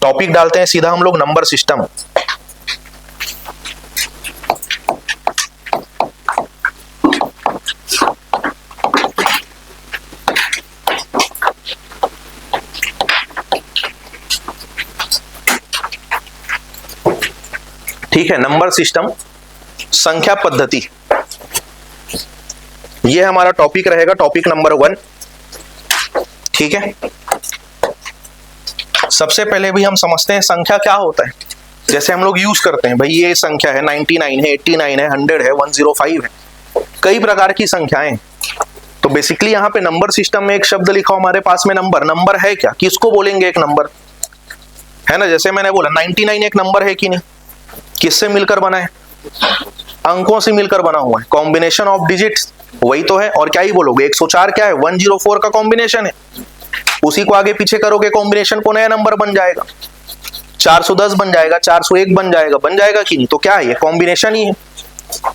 Topic डालते हैं सीधा हम लोग नंबर सिस्टम। ठीक है, नंबर सिस्टम, संख्या पद्धति, ये हमारा टॉपिक रहेगा, टॉपिक नंबर 1। ठीक है, सबसे पहले भी हम समझते हैं संख्या क्या होता है। जैसे हम लोग यूज करते हैं, भाई ये संख्या है 99 है, 89 है, 100 है, 105 है, कई प्रकार की संख्याएं। तो बेसिकली यहाँ पे नंबर सिस्टम में एक शब्द लिखा हमारे पास में नंबर। नंबर है क्या, किसको बोलेंगे एक नंबर, है ना। जैसे मैंने बोला 99 एक नंबर है कि नहीं, किससे मिलकर बना है, अंकों से मिलकर बना हुआ है, कॉम्बिनेशन ऑफ डिजिट्स, वही तो है। और क्या ही बोलोगे, 104 क्या है, 104 का कॉम्बिनेशन है, उसी को आगे पीछे करोगे कॉम्बिनेशन को नया नंबर बन जाएगा, 410 बन जाएगा, 401 बन जाएगा कि नहीं। तो क्या है, ये कॉम्बिनेशन ही है,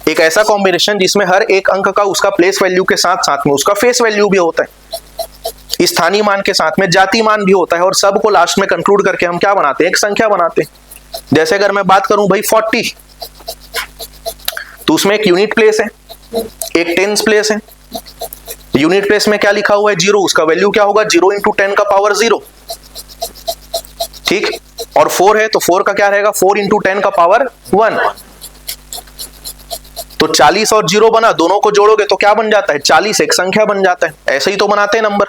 एक ऐसा कॉम्बिनेशन जिसमें हर एक अंक का उसका प्लेस वैल्यू के साथ साथ में उसका फेस वैल्यू भी होता है, स्थानीय मान के साथ में जाति मान भी होता है, और सबको लास्ट में कंक्लूड करके हम क्या बनाते हैं, एक संख्या बनाते हैं। जैसे अगर मैं बात करूं भाई 40, तो उसमें एक यूनिट प्लेस है, एक टेंस प्लेस है। यूनिट प्लेस में क्या लिखा हुआ है, 0, उसका वैल्यू क्या होगा, 0 × 10 का पावर 0। ठीक, और 4 है तो 4 का क्या रहेगा, 4 × 10 का पावर 1। तो 40 और 0 बना, दोनों को जोड़ोगे तो क्या बन जाता है, 40 एक संख्या बन जाता है। ऐसे ही तो बनाते हैं नंबर।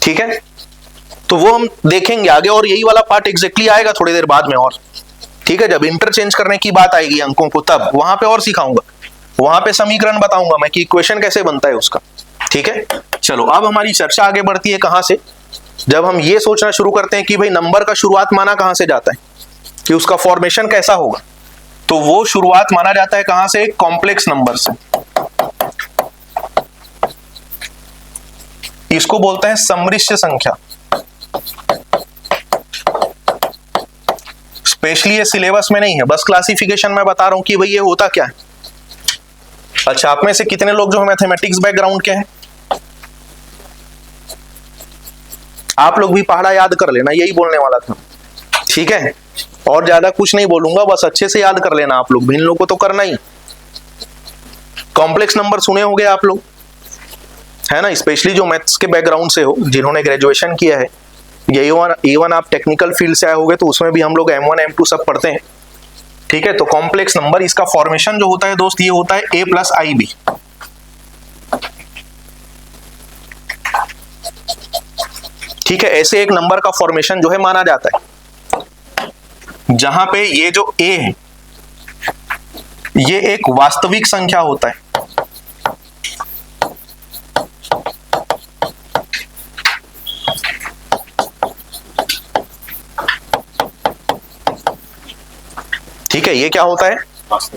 ठीक है, तो वो हम देखेंगे आगे, और यही वाला पार्ट एग्जैक्टली आएगा थोड़ी देर बाद में। और ठीक है, जब इंटरचेंज करने की बात आएगी अंकों को, तब वहां पे और सिखाऊंगा, वहां पे समीकरण बताऊंगा मैं कि इक्वेशन कैसे बनता है उसका। ठीक है, चलो अब हमारी चर्चा आगे बढ़ती है कहां से, जब हम ये सोचना शुरू करते हैं कि भाई नंबर का शुरुआत माना कहां से जाता है, कि उसका फॉर्मेशन कैसा होगा। तो वो शुरुआत माना जाता है कहां से, कॉम्प्लेक्स नंबर से। इसको बोलते हैं सम्मिश्र संख्या। स्पेशली ये सिलेबस में नहीं है, बस क्लासिफिकेशन में बता रहा हूं कि भाई ये होता क्या है। अच्छा, आप में से कितने लोग जो मैथमेटिक्स बैकग्राउंड के हैं, आप लोग भी पहाड़ा याद कर लेना, यही बोलने वाला था। ठीक है, और ज्यादा कुछ नहीं बोलूंगा, बस अच्छे से याद कर लेना आप लोग भी, इन लोगों को तो करना ही। कॉम्प्लेक्स नंबर सुने होंगे आप लोग, है ना, स्पेशली जो मैथ्स के बैकग्राउंड से हो, जिन्होंने ग्रेजुएशन किया है, या A1 आप टेक्निकल फील्ड से आए होंगे, तो उसमें भी हम लोग M1 M2 सब पढ़ते हैं। ठीक है, तो कॉम्प्लेक्स नंबर, इसका फॉर्मेशन जो होता है दोस्त, ये होता है A + IB। ठीक है, ऐसे एक नंबर का फॉर्मेशन जो है माना जाता है, जहां पे ये जो A है ये एक वास्तविक संख्या होता है। ठीक है, ये क्या होता है,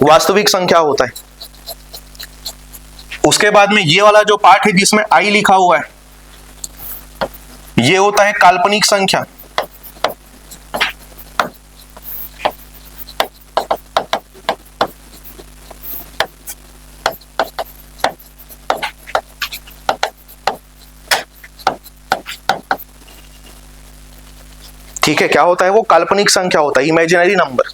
वास्तविक संख्या होता है। उसके बाद में ये वाला जो पार्ट है जिसमें I लिखा हुआ है, ये होता है काल्पनिक संख्या। ठीक है, क्या होता है, वो काल्पनिक संख्या होता है, इमेजिनरी नंबर।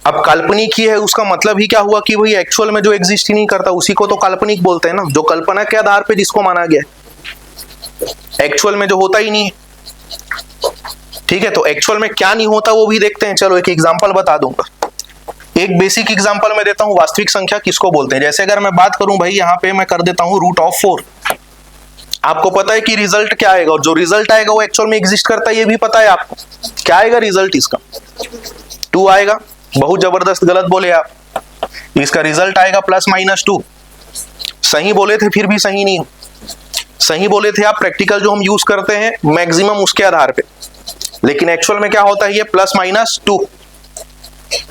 अब काल्पनिक ही है, उसका मतलब ही क्या हुआ कि भाई एक्चुअल में जो एग्जिस्ट ही नहीं करता उसी को तो काल्पनिक बोलते हैं ना, जो कल्पना के आधार पे जिसको माना गया, एक्चुअल में जो होता ही नहीं है। ठीक है, तो एक्चुअल में क्या नहीं होता वो भी देखते हैं। चलो एक एग्जांपल बता दूंगा, एक बेसिक एग्जांपल मैं देता हूं, वास्तविक संख्या किसको बोलते हैं। जैसे अगर मैं बात करूं भाई, यहाँ पे मैं कर देता हूं √4, आपको पता है कि रिजल्ट क्या आएगा, और जो रिजल्ट आएगा वो एक्चुअल में एग्जिस्ट करता है, ये भी पता है आपको। क्या आएगा रिजल्ट इसका, 2 आएगा। बहुत जबरदस्त गलत बोले आप, इसका रिजल्ट आएगा +-2। सही बोले थे, फिर भी सही नहीं, सही बोले थे आप प्रैक्टिकल जो हम यूज करते हैं मैक्सिमम उसके आधार पे, लेकिन एक्चुअल में क्या होता है, ये +-2।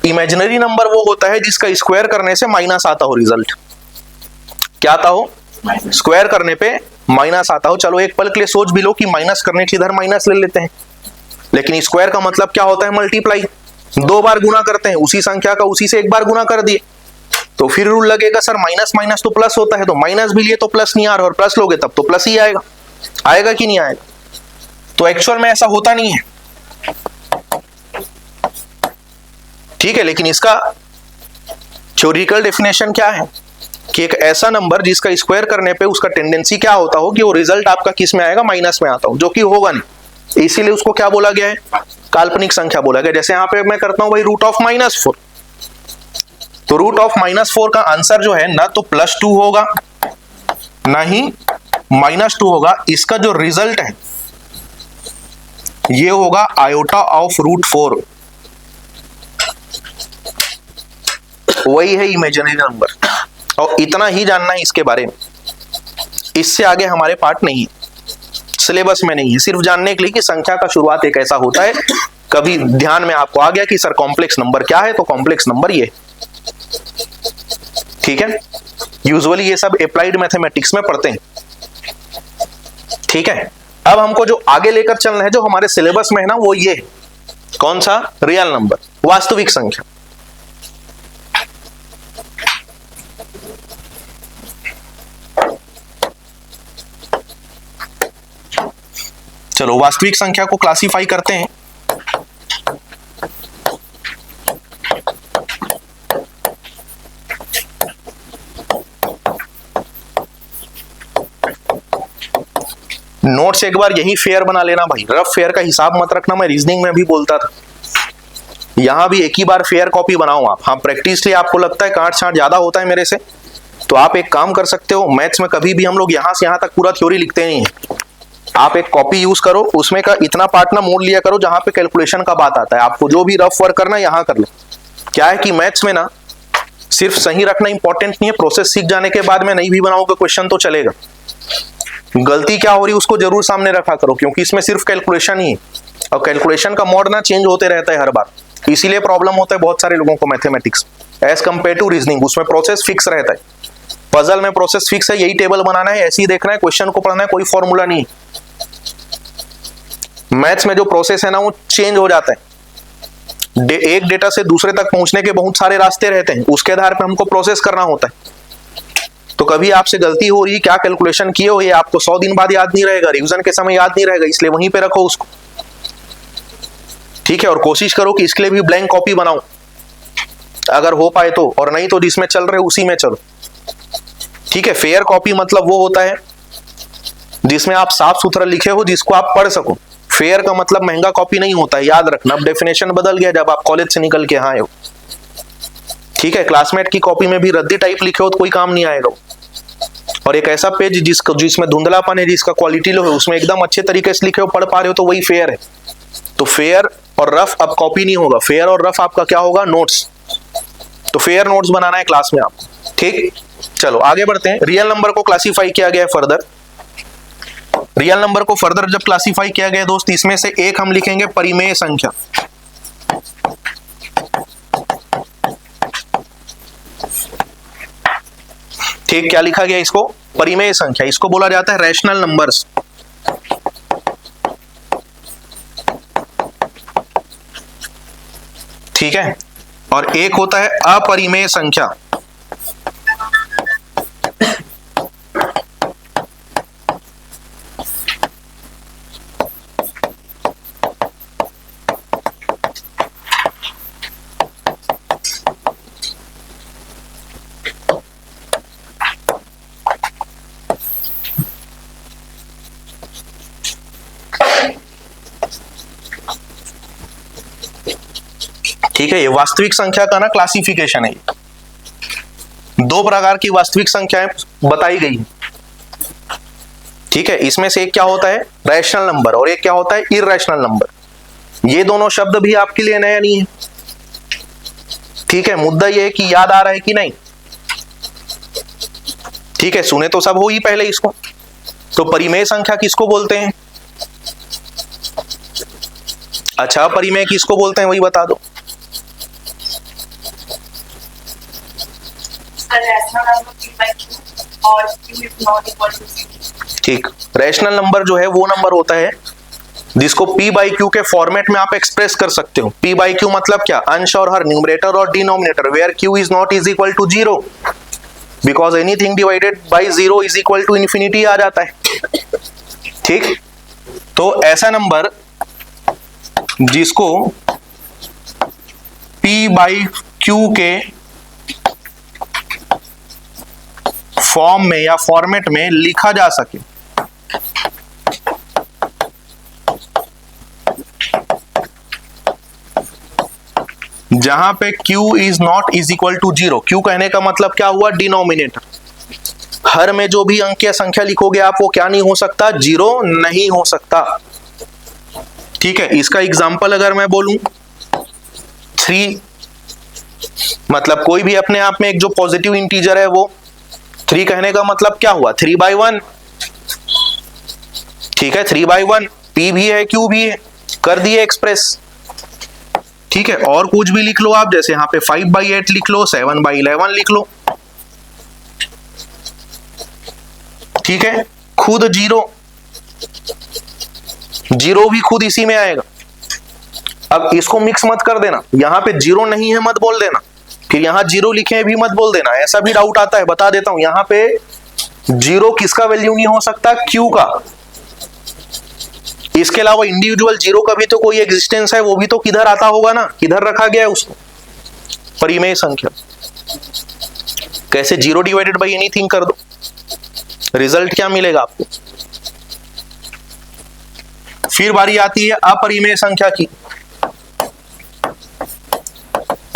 इमेजिनरी नंबर वो होता है जिसका स्क्वायर करने से माइनस आता हो रिजल्ट। क्या आता हो, स्क्वायर करने पे माइनस आता हो। चलो एक पल के लिए सोच भी लो कि माइनस करने के इधर माइनस ले लेते हैं, लेकिन स्क्वायर का मतलब क्या होता है, मल्टीप्लाई, 2 बार गुना करते हैं, उसी संख्या का उसी से 1 बार गुना कर दिए, तो फिर रूल लगेगा सर माइनस माइनस तो प्लस होता है, तो माइनस भी लिए तो प्लस नहीं आ रहा, और प्लस लोगे तब तो प्लस ही आएगा। आएगा कि नहीं आएगा, तो एक्चुअल में ऐसा होता नहीं है, ठीक है। लेकिन इसका थ्योरिटिकल डेफिनेशन क्या है कि एक ऐसा नंबर जिसका स्क्वायर करने पे उसका टेंडेंसी क्या होता हो कि वो रिजल्ट आपका किस में आएगा, माइनस में आता हो, जो कि होगा नहीं, इसीलिए उसको क्या बोला गया है, काल्पनिक संख्या बोला गया। जैसे यहां पे मैं करता हूं भाई √-4, तो √-4 का आंसर जो है ना तो +2 होगा ना ही -2 होगा। इसका जो रिजल्ट है ये होगा आयोटा ऑफ √4, वही है इमेजिनरी नंबर। और इतना ही जानना है इसके बारे में, इससे आगे हमारे पार्ट नहीं है, सिलेबस में नहीं है, सिर्फ जानने के लिए कि संख्या का शुरुआत एक ऐसा होता है। कभी ध्यान में आपको आ गया कि सर कॉम्प्लेक्स नंबर क्या है, तो कॉम्प्लेक्स नंबर ये, ठीक है। यूजुअली ये सब अप्लाइड मैथमेटिक्स में पढ़ते हैं, ठीक है। अब हमको जो आगे लेकर चलना है, जो हमारे सिलेबस में है ना, वो ये है, कौन सा, रियल नंबर, वास्तविक संख्या। चलो वास्तविक संख्या को क्लासिफाई करते हैं। नोट्स एक बार यही फेयर बना लेना भाई, रफ फेयर का हिसाब मत रखना, मैं रीजनिंग में भी बोलता था, यहां भी एक ही बार फेयर कॉपी बनाओ आप। हाँ, प्रैक्टिस लिए आपको लगता है काट छांट ज्यादा होता है मेरे से, तो आप एक काम कर सकते हो, मैथ्स में कभी भी हम लोग यहां से यहां तक पूरा थ्योरी लिखते नहीं है, आप एक कॉपी यूज करो, उसमें का इतना पार्ट ना मोड़ लिया करो जहां पे कैलकुलेशन का बात आता है। आपको जो भी रफ वर्क करना यहां कर लो। क्या है कि मैथ्स में ना सिर्फ सही रखना इंपॉर्टेंट नहीं है, प्रोसेस सीख जाने के बाद में नहीं भी बनाओगे क्वेश्चन तो चलेगा। गलती क्या हो रही है उसको जरूर सामने रखा करो, क्योंकि इसमें सिर्फ कैलकुलेशन ही है, और कैलकुलेशन का मोड ना चेंज होते रहता है हर बार, इसीलिए प्रॉब्लम होता है बहुत सारे लोगों को mathematics as compare to reasoning. उसमें प्रोसेस फिक्स रहता है, पजल में प्रोसेस फिक्स है, यही टेबल बनाना है, ऐसे ही देखना है, क्वेश्चन को पढ़ना है, कोई फॉर्मूला नहीं। मैथ्स में जो प्रोसेस है ना वो चेंज हो जाता है, एक डेटा से दूसरे तक पहुंचने के बहुत सारे रास्ते रहते हैं, उसके आधार पर हमको प्रोसेस करना होता है। तो कभी आपसे गलती हो रही है, क्या कैलकुलेशन किए हो, ये आपको 100 दिन बाद याद नहीं रहेगा, रिवीजन के समय याद नहीं रहेगा, इसलिए वहीं पे रखो उसको, ठीक है। और कोशिश करो कि इसके लिए भी ब्लैंक कॉपी बनाओ अगर हो पाए तो, और नहीं तो जिसमें चल रहे उसी में चलो, ठीक है। फेयर कॉपी मतलब वो होता है जिसमें आप साफ सुथरा लिखे हो, जिसको आप पढ़ सको। फेयर का मतलब महंगा कॉपी नहीं होता है, याद रखना। अब डेफिनेशन बदल गया जब आप कॉलेज से निकल के यहाँ आए हो, ठीक है। क्लासमेट की कॉपी में भी रद्दी टाइप लिखे हो तो कोई काम नहीं आएगा। और एक ऐसा पेज जिसमें धुंधलापन है, जिसका क्वालिटी लो है, उसमें एकदम अच्छे तरीके से लिखे हो, पढ़ पा रहे हो, तो वही फेयर है। तो फेयर और रफ अब कॉपी नहीं होगा, फेयर और रफ आपका क्या होगा, नोट्स। तो फेयर नोट्स बनाना है क्लास में आपको, ठीक। चलो आगे बढ़ते हैं। रियल नंबर को क्लासीफाई किया गया है फर्दर। रियल नंबर को फर्दर जब क्लासीफाई किया गया दोस्त, इसमें से एक हम लिखेंगे परिमेय संख्या। ठीक, क्या लिखा गया इसको, परिमेय संख्या। इसको बोला जाता है रैशनल नंबर्स। ठीक है। और एक होता है अपरिमेय संख्या। ठीक है, ये वास्तविक संख्या का ना क्लासिफिकेशन है। दो प्रकार की वास्तविक संख्याएं बताई गई, ठीक है। इसमें से एक क्या होता है, रैशनल नंबर, और एक क्या होता है, इरैशनल नंबर। ये दोनों शब्द भी आपके लिए नया नहीं है, ठीक है। मुद्दा ये है कि याद आ रहा है कि नहीं, ठीक है। सुने तो सब हो ही पहले इसको। तो परिमेय संख्या किसको बोलते हैं, अच्छा परिमेय किसको बोलते हैं वही बता दो। ठीक, रैशनल नंबर जो है वो नंबर होता है जिसको P बाई Q के फॉर्मेट में आप एक्सप्रेस कर सकते हो। P बाई Q मतलब क्या, अंश और हर, न्यूमरेटर और denominator, where Q is not is equal to 0, because anything divided by 0 is equal to infinity आ जाता है, ठीक। तो ऐसा नंबर जिसको P बाई Q के फॉर्म में या फॉर्मेट में लिखा जा सके, जहां पे Q is not is equal to 0। Q कहने का मतलब क्या हुआ, डिनोमिनेटर। हर में जो भी अंक या संख्या लिखोगे आप, वो क्या नहीं हो सकता, 0 नहीं हो सकता। ठीक है, इसका एग्जाम्पल अगर मैं बोलूं 3, मतलब कोई भी अपने आप में एक जो पॉजिटिव इंटीजर है वो 3 कहने का मतलब क्या हुआ, 3/1। ठीक है, 3/1 P भी है Q भी है, कर दिए एक्सप्रेस। ठीक है, और कुछ भी लिख लो आप, जैसे यहां पे 5/8 लिख लो, 7/11 लिख लो। ठीक है, खुद 0 भी खुद इसी में आएगा। अब इसको मिक्स मत कर देना, यहां पे 0 नहीं है मत बोल देना, फिर यहां 0 लिखे भी मत बोल देना, ऐसा भी डाउट आता है, बता देता हूं। यहां पे 0 किसका वैल्यू नहीं हो सकता, Q का। इसके अलावा इंडिविजुअल 0 का भी तो कोई एग्जिस्टेंस है, वो भी तो किधर आता होगा ना, किधर रखा गया है उसको, परिमेय संख्या। कैसे 0 डिवाइडेड बाई एनीथिंग कर दो, रिजल्ट क्या मिलेगा आपको। फिर बारी आती है अपरिमेय संख्या की,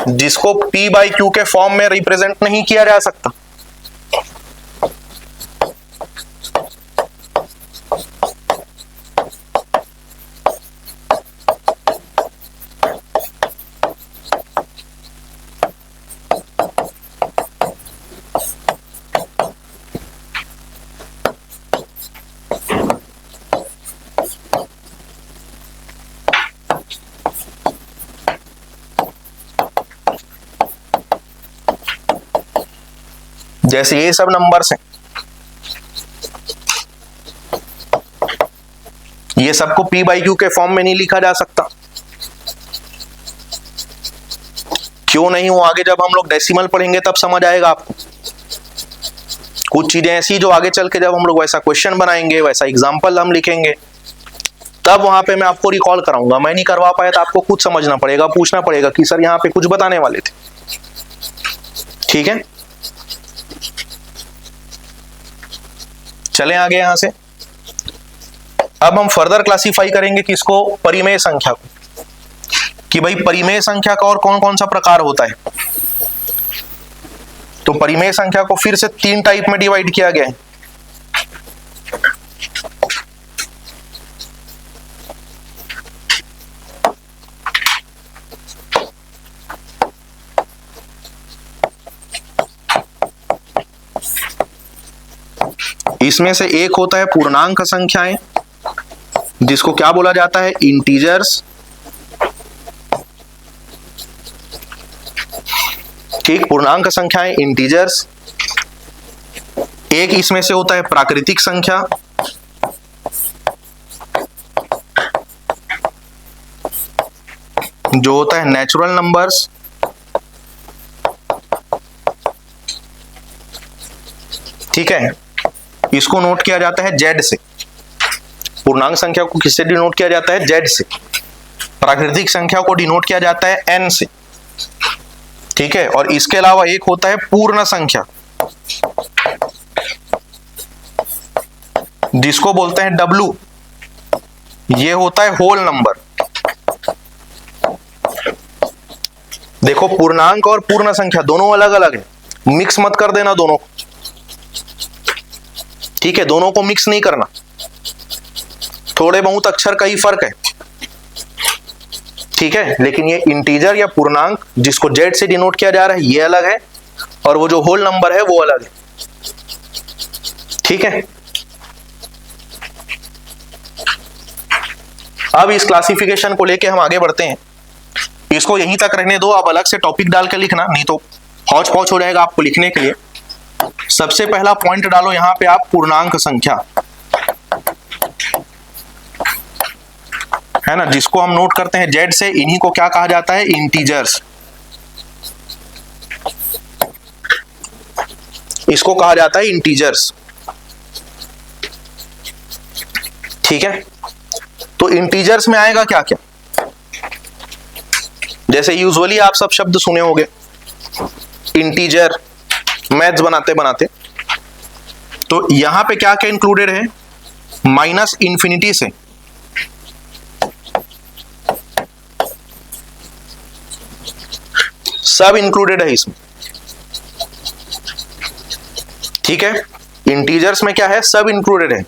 जिसको P बाई Q के फॉर्म में रिप्रेजेंट नहीं किया जा सकता। जैसे ये सब नंबर्स हैं, ये सबको P बाई Q के फॉर्म में नहीं लिखा जा सकता। क्यों नहीं, वो आगे जब हम लोग डेसिमल पढ़ेंगे तब समझ आएगा आपको। कुछ चीजें ऐसी जो आगे चल के जब हम लोग वैसा क्वेश्चन बनाएंगे, वैसा एग्जाम्पल हम लिखेंगे, तब वहां पे मैं आपको रिकॉल कराऊंगा। मैं नहीं करवा पाया तो आपको खुद समझना पड़ेगा, पूछना पड़ेगा कि सर यहाँ पे कुछ बताने वाले थे। ठीक है, चलें आगे यहां से। अब हम फर्दर क्लासिफाई करेंगे किसको, परिमेय संख्या को, कि भाई परिमेय संख्या का और कौन कौन सा प्रकार होता है। तो परिमेय संख्या को फिर से 3 टाइप में डिवाइड किया गया है। इसमें से एक होता है पूर्णांक संख्याएं, जिसको क्या बोला जाता है, इंटीजर्स। ठीक, पूर्णांक संख्याएं, इंटीजर्स। एक इसमें से होता है प्राकृतिक संख्या, जो होता है नेचुरल नंबर्स। ठीक है, इसको नोट किया जाता है Z से। पूर्णांक संख्या को किससे डिनोट किया जाता है, Z से। प्राकृतिक संख्या को डिनोट किया जाता है N से। ठीक है, और इसके अलावा एक होता है पूर्ण संख्या, जिसको बोलते हैं W। ये होता है होल नंबर। देखो, पूर्णांक और पूर्ण संख्या दोनों अलग अलग है, मिक्स मत कर देना दोनों को। ठीक है, दोनों को मिक्स नहीं करना, थोड़े बहुत अक्षर का ही फर्क है। ठीक है, लेकिन ये इंटीजर या पूर्णांक जिसको Z से डिनोट किया जा रहा है, ये अलग है, और वो जो होल नंबर है वो अलग है। ठीक है, अब इस क्लासिफिकेशन को लेके हम आगे बढ़ते हैं। इसको यहीं तक रहने दो, अब अलग से टॉपिक डाल के लिखना, नहीं तो हौच पौच हो जाएगा आपको लिखने के लिए। सबसे पहला पॉइंट डालो यहां पे आप, पूर्णांक संख्या, है ना, जिसको हम नोट करते हैं Z से। इन्हीं को क्या कहा जाता है, इंटीजर्स। इसको कहा जाता है इंटीजर्स। ठीक है, तो इंटीजर्स में आएगा क्या क्या, जैसे यूजुअली आप सब शब्द सुने होंगे इंटीजर मैथ्स बनाते बनाते, तो यहां पे क्या क्या इंक्लूडेड है, माइनस इंफिनिटी से सब इंक्लूडेड है इसमें, ठीक है। इंटीजर्स में क्या है, सब इंक्लूडेड है,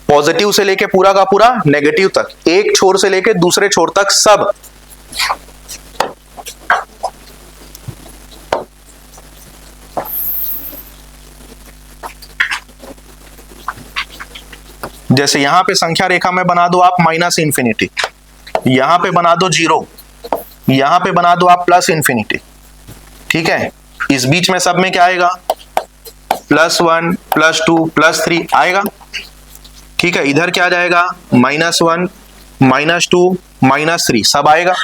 पॉजिटिव से लेके पूरा का पूरा नेगेटिव तक, एक छोर से लेके दूसरे छोर तक सब। जैसे यहां पे संख्या रेखा में बना दो आप माइनस इंफिनिटी, यहां पे बना दो जीरो, यहां पे बना दो आप प्लस इंफिनिटी, ठीक है। इस बीच में सब में क्या आएगा, +1 +2 +3 आएगा, ठीक है। इधर क्या जाएगा, -1 -2 -3 सब आएगा,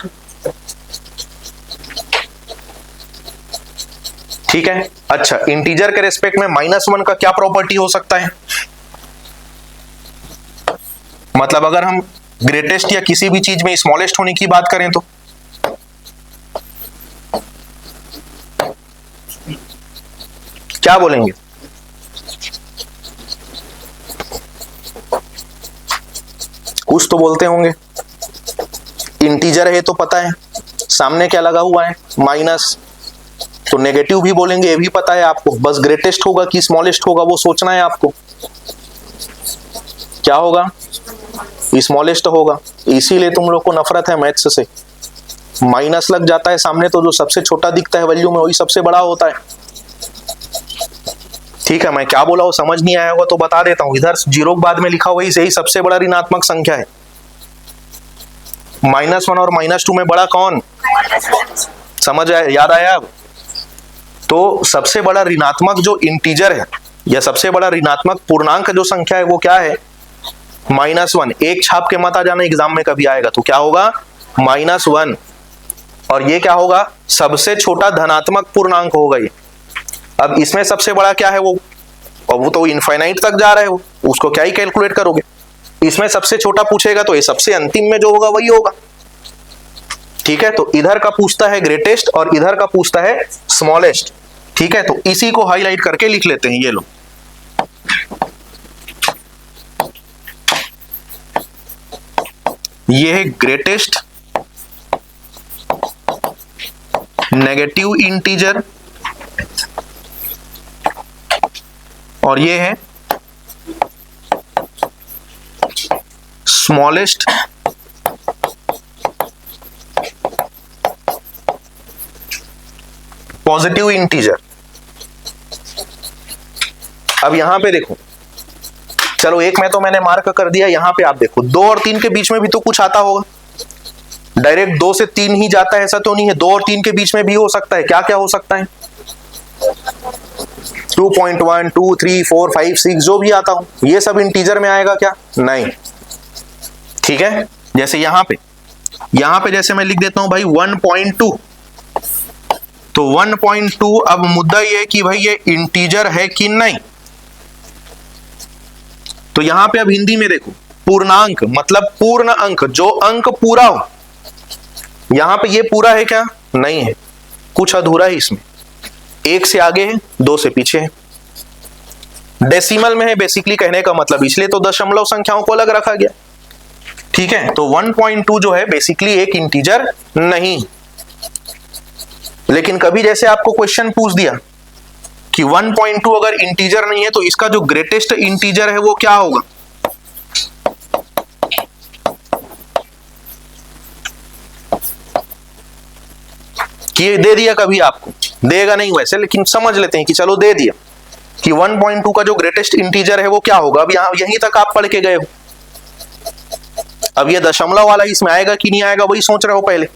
ठीक है। अच्छा, इंटीजर के रेस्पेक्ट में -1 का क्या प्रॉपर्टी हो सकता है, मतलब अगर हम ग्रेटेस्ट या किसी भी चीज में स्मॉलेस्ट होने की बात करें तो क्या बोलेंगे, कुछ तो बोलते होंगे। इंटीजर है तो पता है सामने क्या लगा हुआ है, माइनस, तो नेगेटिव भी बोलेंगे, ये भी पता है आपको, बस ग्रेटेस्ट होगा कि स्मॉलेस्ट होगा वो सोचना है आपको। क्या होगा, स्मॉलेस्ट होगा, इसीलिए तुम लोग को नफरत है मैथ्स से। माइनस लग जाता है सामने तो जो सबसे छोटा दिखता है वैल्यू में वही सबसे बड़ा होता है, ठीक है। मैं क्या बोला वो समझ नहीं आया होगा तो बता देता हूं, इधर जीरो के बाद में लिखा हुआ यही सबसे बड़ा ऋणात्मक संख्या है। -1 और -2 में बड़ा कौन, समझ आया, याद आया अब। तो सबसे बड़ा ऋणात्मक जो इंटीजर है या सबसे बड़ा ऋणात्मक पूर्णांक जो संख्या है वो क्या है, -1। एक छाप के मत आ जाना एग्जाम में कभी आएगा तो क्या होगा, -1, और ये क्या होगा, सबसे छोटा धनात्मक पूर्णांक होगा ये। अब इसमें सबसे बड़ा क्या है वो तो इनफाइनाइट तक जा रहा है, वो उसको क्या ही कैलकुलेट करोगे। इसमें सबसे छोटा पूछेगा तो ये सबसे अंतिम में जो होगा वही होगा, ठीक है। तो इधर का पूछता है ग्रेटेस्ट और इधर का पूछता है स्मॉलेस्ट, ठीक है। तो इसी को हाईलाइट करके लिख लेते हैं, ये लो, ये है ग्रेटेस्ट नेगेटिव इंटीजर और ये है स्मॉलेस्ट पॉजिटिव इंटीजर। अब यहां पे देखो, चलो एक में तो मैंने मार्क कर दिया, यहां पे आप देखो 2 और 3 के बीच में भी तो कुछ आता होगा, डायरेक्ट 2 से 3 ही जाता है ऐसा तो नहीं है, 2 और 3 के बीच में भी हो सकता है। क्या क्या हो सकता है, 2.1 2 3 4 5 6 जो भी आता हो, ये सब इंटीजर में आएगा क्या, नहीं, ठीक है। जैसे यहां पे जैसे मैं लिख देता हूं भाई 1.2, तो 1.2, अब मुद्दा ये है कि भाई ये इंटीजर है कि नहीं। तो यहां पे अब हिंदी में देखो, पूर्णांक मतलब पूर्ण अंक, जो अंक पूरा हो, यहां पे ये पूरा है क्या, नहीं है, कुछ अधूरा है इसमें, 1 से आगे है 2 से पीछे है, डेसिमल में है बेसिकली कहने का मतलब, इसलिए तो दशमलव संख्याओं को अलग रखा गया, ठीक है। तो 1.2 जो है बेसिकली एक इंटीजर नहीं। लेकिन कभी जैसे आपको क्वेश्चन पूछ दिया कि 1.2 अगर इंटीजर नहीं है तो इसका जो ग्रेटेस्ट इंटीजर है वो क्या होगा, कि ये दे दिया, कभी आपको देगा नहीं वैसे, लेकिन समझ लेते हैं कि चलो दे दिया कि 1.2 का जो ग्रेटेस्ट इंटीजर है वो क्या होगा। अब यहां यहीं तक आप पढ़ के गए हो, अब ये दशमलव वाला इसमें आएगा कि नहीं आएगा वही सोच रहे हो पहले।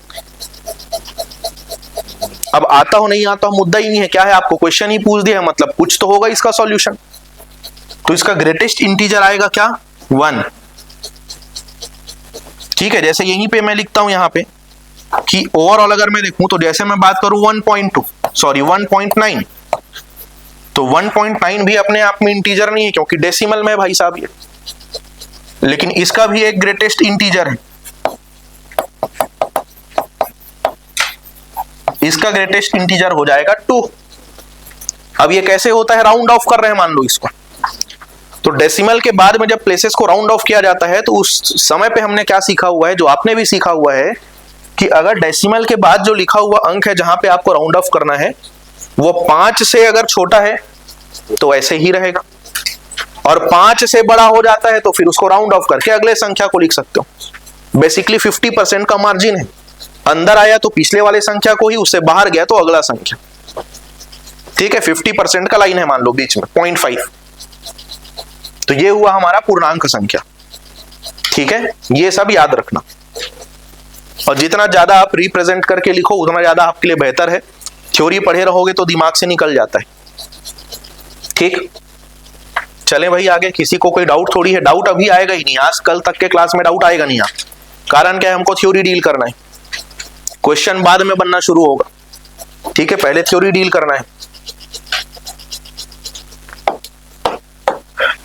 अब आता हो नहीं आता हो मुद्दा ही नहीं है, क्या है, आपको क्वेश्चन ही पूछ दिया है, मतलब कुछ तो होगा इसका सॉल्यूशन। तो इसका ग्रेटेस्ट इंटीजर आएगा क्या, 1, ठीक है। जैसे यहीं पे मैं लिखता हूं यहां पे कि ओवरऑल अगर मैं देखूं तो जैसे मैं बात करूं 1.9, तो 1.9 भी अपने आप में इंटीजर नहीं है क्योंकि डेसिमल में भाई साहब ये, लेकिन इसका भी एक ग्रेटेस्ट इंटीजर है, इसका ग्रेटेस्ट इंटीजर हो जाएगा 2। अब ये कैसे होता है, राउंड ऑफ कर रहे हैं मान लो इसको, तो डेसिमल के बाद में जब प्लेसेस को राउंड ऑफ किया जाता है तो उस समय पे हमने क्या सीखा हुआ है, जो आपने भी सीखा हुआ है कि अगर डेसिमल के बाद जो लिखा हुआ अंक है जहां पे आपको राउंड ऑफ करना है वो 5 से अगर छोटा है तो ऐसे ही रहेगा, और 5 से बड़ा हो जाता है तो फिर उसको राउंड ऑफ करके अगले संख्या को लिख सकते हो। बेसिकली 50% का मार्जिन है, अंदर आया तो पिछले वाले संख्या को ही, उससे बाहर गया तो अगला संख्या। ठीक है, 50% का लाइन है मान लो बीच में 0.5, तो ये हुआ हमारा पूर्णांक संख्या। ठीक है, ये सब याद रखना, और जितना ज्यादा आप रिप्रेजेंट करके लिखो उतना ज्यादा आपके लिए बेहतर है। थ्योरी पढ़े रहोगे तो दिमाग से निकल जाता है। ठीक, चलें भाई आगे। किसी को कोई डाउट थोड़ी है, डाउट अभी आएगा ही नहीं, आज कल तक के क्लास में डाउट आएगा नहीं। कारण क्या है, हमको थ्योरी डील करना है, क्वेश्चन बाद में बनना शुरू होगा। ठीक है, पहले थ्योरी डील करना है।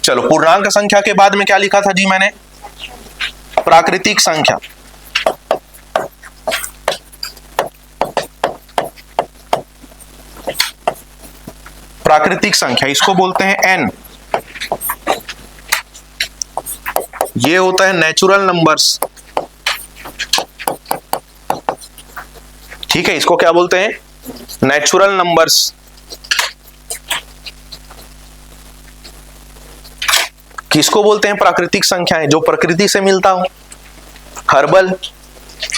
चलो, पूर्णांक संख्या के बाद में क्या लिखा था जी मैंने, प्राकृतिक संख्या। प्राकृतिक संख्या इसको बोलते हैं n। ये होता है नेचुरल नंबर्स। ठीक है, इसको क्या बोलते हैं, नेचुरल नंबर्स। किसको बोलते हैं प्राकृतिक संख्याएं, जो प्रकृति से मिलता हो, हर्बल,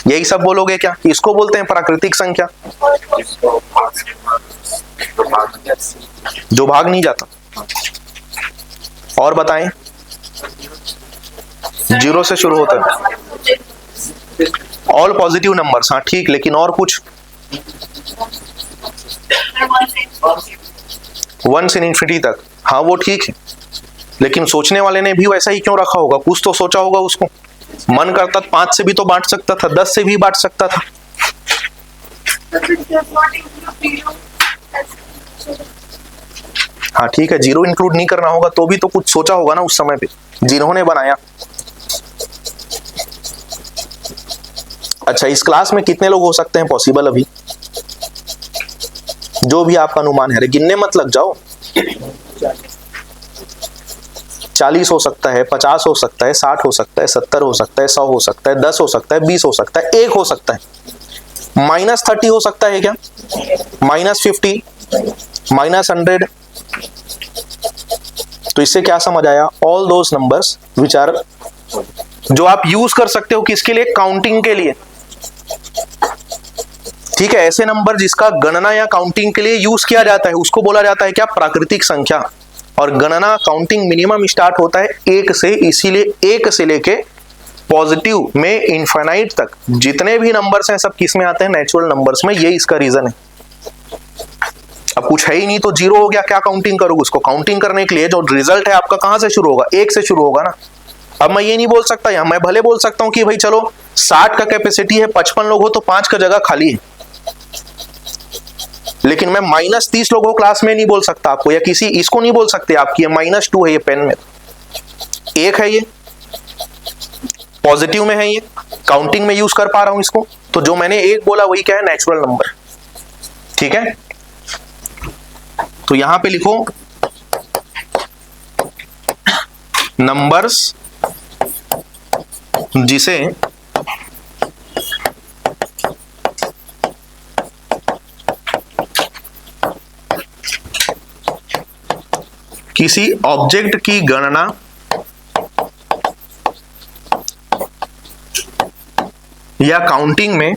यही सब बोलोगे क्या, इसको बोलते हैं प्राकृतिक संख्या, जो भाग नहीं जाता। और बताएं, 0 से शुरू होता है, ऑल पॉजिटिव नंबर्स। हाँ ठीक, लेकिन और कुछ, 1 से इन्फिनिटी तक। हाँ वो ठीक है, लेकिन सोचने वाले ने भी वैसा ही क्यों रखा होगा, कुछ तो सोचा होगा उसको। मन करता 5 से भी तो बांट सकता था, 10 से भी बांट सकता था। हाँ ठीक है, 0 इंक्लूड नहीं करना होगा तो भी तो कुछ सोचा होगा ना उस समय पे जिन्होंने बनाया। अच्छा, इस क्लास में कितने लोग हो सकते हैं पॉसिबल अभी, जो भी आपका अनुमान है, गिनने मत लग जाओ। 40 हो सकता है, 50 हो सकता है, 60 हो सकता है, 70 हो सकता है, 100 हो सकता है, 10 हो सकता है, 20 हो सकता है, 1 हो सकता है, -30 हो सकता है क्या, -50, -100। तो इससे क्या समझ आया, all those numbers which are, जो आप यूज कर सकते हो किसके लिए, काउंटिंग के लिए। ठीक है, ऐसे नंबर जिसका गणना या काउंटिंग के लिए यूज किया जाता है उसको बोला जाता है क्या, प्राकृतिक संख्या। और गणना काउंटिंग मिनिमम स्टार्ट होता है 1 से, इसीलिए 1 से लेके पॉजिटिव में इनफाइनाइट तक जितने भी नंबर्स हैं सब किस में आते हैं, नेचुरल नंबर्स में। ये इसका रीजन है। अब कुछ है ही नहीं तो 0 हो गया, क्या काउंटिंग करोगे उसको। काउंटिंग करने के लिए जो रिजल्ट है आपका कहां से शुरू होगा, 1 से शुरू होगा ना। अब मैं ये नहीं बोल सकता, या मैं भले बोल सकता हूं कि भाई चलो 60 का कैपेसिटी है, 55 लोग हो तो 5 का जगह खाली है, लेकिन मैं -30 लोग हो क्लास में नहीं बोल सकता आपको, या किसी इसको नहीं बोल सकते आपकी -2 है ये पेन में, 1 है ये, पॉजिटिव में है ये, काउंटिंग में यूज कर पा रहा हूं इसको। तो जो मैंने 1 बोला वही क्या है, नेचुरल नंबर। ठीक है, तो यहां पे लिखो नंबर्स जिसे किसी ऑब्जेक्ट की गणना या काउंटिंग में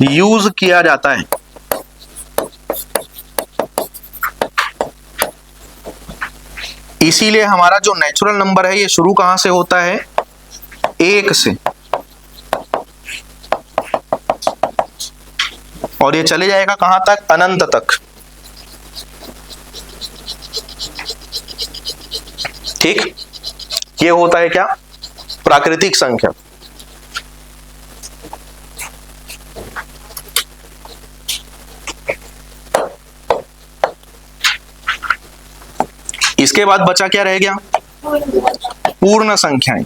यूज किया जाता है। इसीलिए हमारा जो नेचुरल नंबर है ये शुरू कहां से होता है, 1 से, और ये चले जाएगा कहां तक, अनंत तक। ठीक, ये होता है क्या, प्राकृतिक संख्या। इसके बाद बचा क्या रह गया, पूर्ण संख्याएं।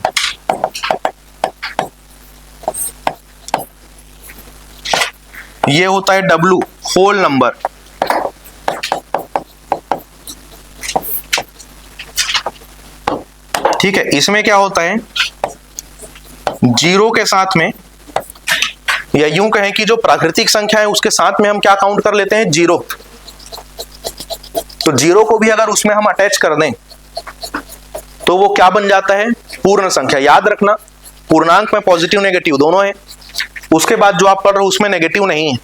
ये होता है W, होल नंबर। ठीक है, इसमें क्या होता है, जीरो के साथ में, या यूं कहें कि जो प्राकृतिक संख्या है उसके साथ में हम क्या काउंट कर लेते हैं, जीरो। तो जीरो को भी अगर उसमें हम अटैच कर दें तो वो क्या बन जाता है, पूर्ण संख्या। याद रखना, पूर्णांक में पॉजिटिव नेगेटिव दोनों है, उसके बाद जो आप पढ़ रहे हो उसमें नेगेटिव नहीं है।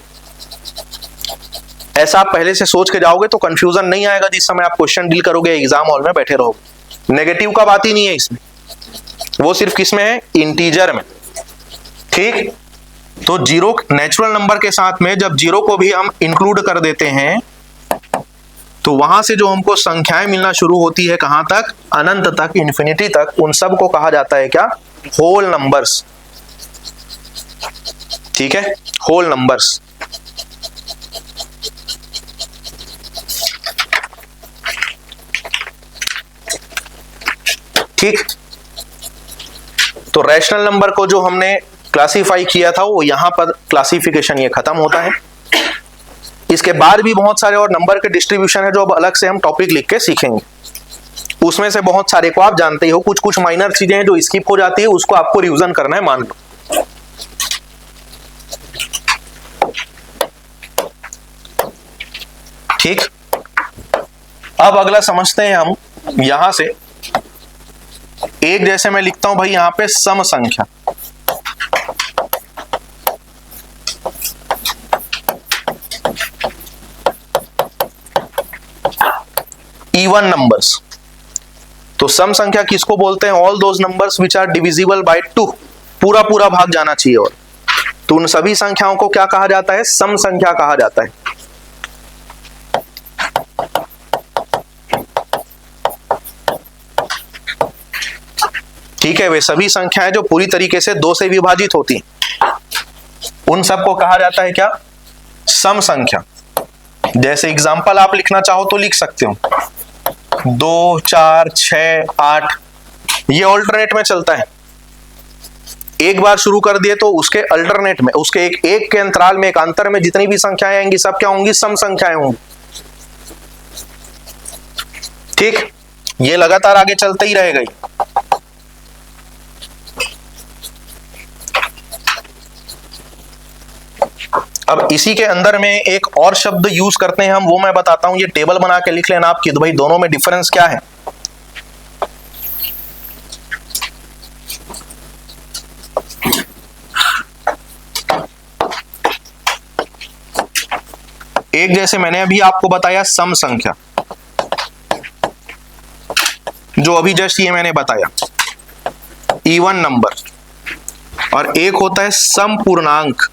ऐसा आप पहले से सोच के जाओगे तो कंफ्यूजन नहीं आएगा जिस समय आप क्वेश्चन डील करोगे, एग्जाम हॉल में बैठे रहोगे। नेगेटिव का बात ही नहीं है इसमें, वो सिर्फ किसमें है, इंटीजर में। ठीक, तो जीरो नेचुरल नंबर के साथ में जब जीरो को भी हम इंक्लूड कर देते हैं तो वहां से जो हमको संख्याएं मिलना शुरू होती है, कहां तक, अनंत तक, इन्फिनिटी तक, उन सब को कहा जाता है क्या, होल नंबर्स। ठीक है, होल नंबर्स। ठीक, तो रैशनल नंबर को जो हमने क्लासिफाई किया था वो यहां पर क्लासिफिकेशन ये खत्म होता है। इसके बाद भी बहुत सारे और नंबर के डिस्ट्रीब्यूशन है जो अब अलग से हम टॉपिक लिख के सीखेंगे। उसमें से बहुत सारे को आप जानते ही हो, कुछ कुछ माइनर चीजें हैं जो स्किप हो जाती है, उसको आपको रिवीजन करना है, मान लो। ठीक, अब अगला समझते हैं हम यहां से। एक जैसे मैं लिखता हूं भाई यहां पे सम संख्या, इवन नंबर्स। तो सम संख्या किसको बोलते हैं, all those numbers which are divisible by 2, पूरा पूरा भाग जाना चाहिए। और तो उन सभी संख्याओं को क्या कहा जाता है, सम संख्या कहा जाता है। ठीक है, वे सभी संख्याएं जो पूरी तरीके से 2 से विभाजित होती हैं, उन सब को कहा जाता है क्या, सम संख्या। जैसे एग्जांपल आप लिखना चाहो तो लिख सकते हो, 2, 4, 6, 8, ये ऑल्टरनेट में चलता है। एक बार शुरू कर दिए तो उसके अल्टरनेट में, उसके एक के अंतराल में, एक अंतर में जितनी भी संख्याएं आएंगी सब क्या होंगी, सम संख्याएं होंगी। ठीक, ये लगातार आगे चलता ही रहेगा। अब इसी के अंदर में एक और शब्द यूज करते हैं हम, वो मैं बताता हूं। ये टेबल बना के लिख लेना आप कि भाई दोनों में डिफरेंस क्या है। एक जैसे मैंने अभी आपको बताया सम संख्या, जो अभी जस्ट ये मैंने बताया, इवन नंबर, और एक होता है सम पूर्णांक।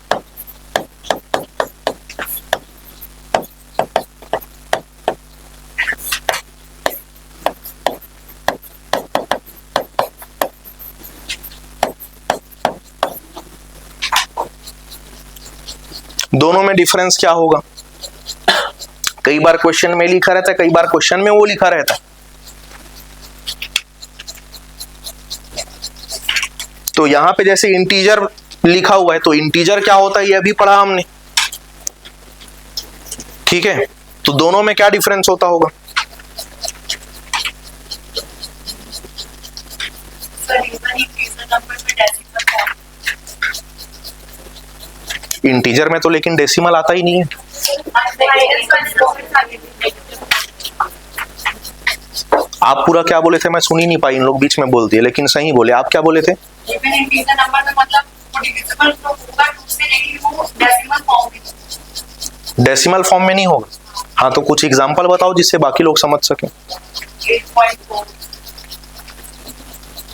दोनों में डिफरेंस क्या होगा, कई बार क्वेश्चन में लिखा रहता है, कई बार क्वेश्चन में वो लिखा रहता है। तो यहां पे जैसे इंटीजर लिखा हुआ है, तो इंटीजर क्या होता है ये अभी पढ़ा हमने। ठीक है, तो दोनों में क्या डिफरेंस होता होगा, इंटीजर में तो लेकिन डेसिमल आता ही नहीं है। आप पूरा क्या बोले थे, मैं सुन ही नहीं पाई, इन लोग बीच में बोल दिए, लेकिन सही बोले। आप क्या बोले थे, डेसिमल फॉर्म में नहीं होगा। हाँ, तो कुछ एग्जांपल बताओ जिससे बाकी लोग समझ सके।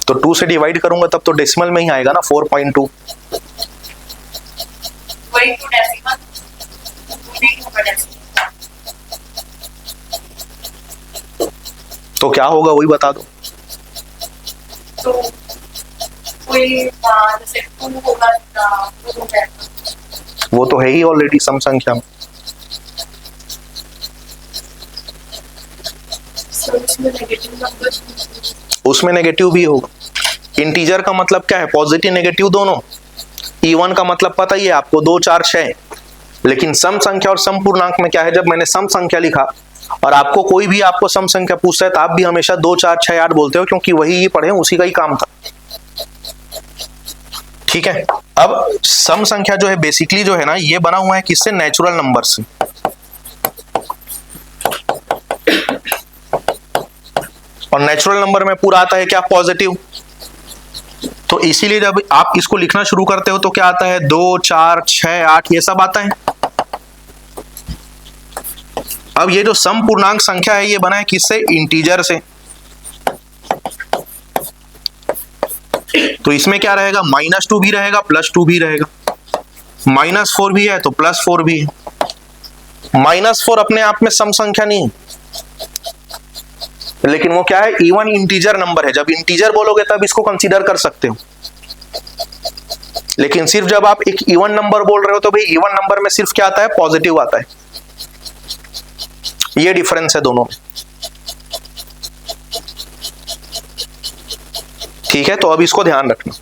तो 2 से डिवाइड करूंगा तब तो डेसिमल में ही आएगा ना, 4.2। तो क्या होगा वही बता दो। तो कोई जैसे 2 होगा, वो तो है ही ऑलरेडी सम संख्या में। उसमें नेगेटिव भी होगा। इंटीजर का मतलब क्या है? पॉजिटिव नेगेटिव दोनों। इवन का मतलब पता ही है आपको, 2 4 6। लेकिन सम संख्या और सम पूर्णांक में क्या है, जब मैंने सम संख्या लिखा और आपको कोई भी आपको सम संख्या पूछता है तो आप भी हमेशा 2 4 6 8 बोलते हो, क्योंकि वही ही पढ़े, उसी का ही काम था। ठीक है। अब सम संख्या जो है बेसिकली जो है ना, ये बना हुआ है किससे? नेचुरल नंबर से। और नेचुरल नंबर में पूरा आता है क्या? पॉजिटिव। तो इसीलिए जब आप इसको लिखना शुरू करते हो तो क्या आता है? 2 4 6 8 ये सब आता है। अब ये जो सम पूर्णांक संख्या है ये बना है किससे? इंटीजर से। तो इसमें क्या रहेगा? -2 भी रहेगा, +2 भी रहेगा। -4 भी है तो +4 भी है। -4 अपने आप में सम संख्या नहीं है, लेकिन वो क्या है? इवन इंटीजर नंबर है। जब इंटीजर बोलोगे तब इसको कंसीडर कर सकते हो, लेकिन सिर्फ जब आप एक इवन नंबर बोल रहे हो तो भाई इवन नंबर में सिर्फ क्या आता है? पॉजिटिव आता है। ये डिफरेंस है दोनों में। ठीक है, तो अब इसको ध्यान रखना।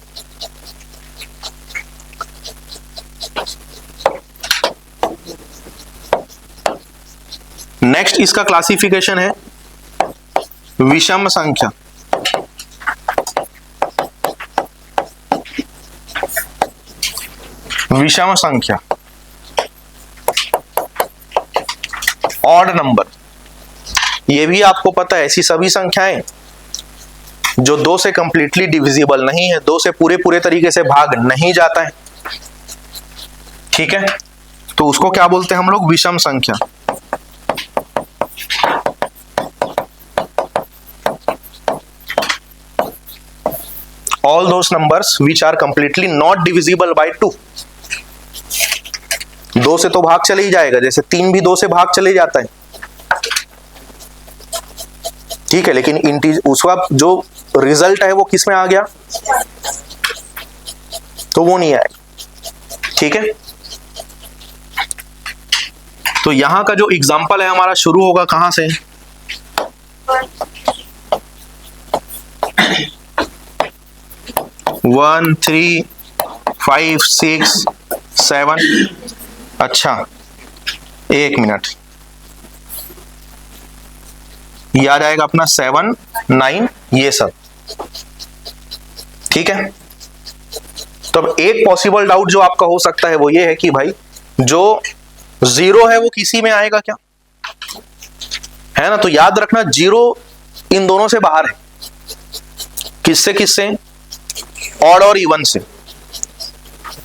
नेक्स्ट इसका क्लासिफिकेशन है विषम संख्या। विषम संख्या, ऑड नंबर। ये भी आपको पता है, ऐसी सभी संख्याएं जो 2 से कंप्लीटली डिविजिबल नहीं है, 2 से पूरे तरीके से भाग नहीं जाता है। ठीक है, तो उसको क्या बोलते हैं हम लोग? विषम संख्या। All those numbers which are completely not divisible by 2। 2 से तो भाग चले ही जाएगा, जैसे 3 भी 2 से भाग चले जाता है। ठीक है, लेकिन उसका जो रिजल्ट है वो किस में आ गया? तो वो नहीं आएगा। ठीक है, तो यहां का जो एग्जाम्पल है हमारा शुरू होगा कहां से? 1 3 5 6 7। अच्छा, 1 मिनट, ये आ जाएगा अपना 7 9 ये सब। ठीक है, तो अब एक पॉसिबल डाउट जो आपका हो सकता है वो ये है कि भाई जो 0 है वो किसी में आएगा क्या? है ना, तो याद रखना 0 इन दोनों से बाहर है। किससे किससे? ऑड और इवन से।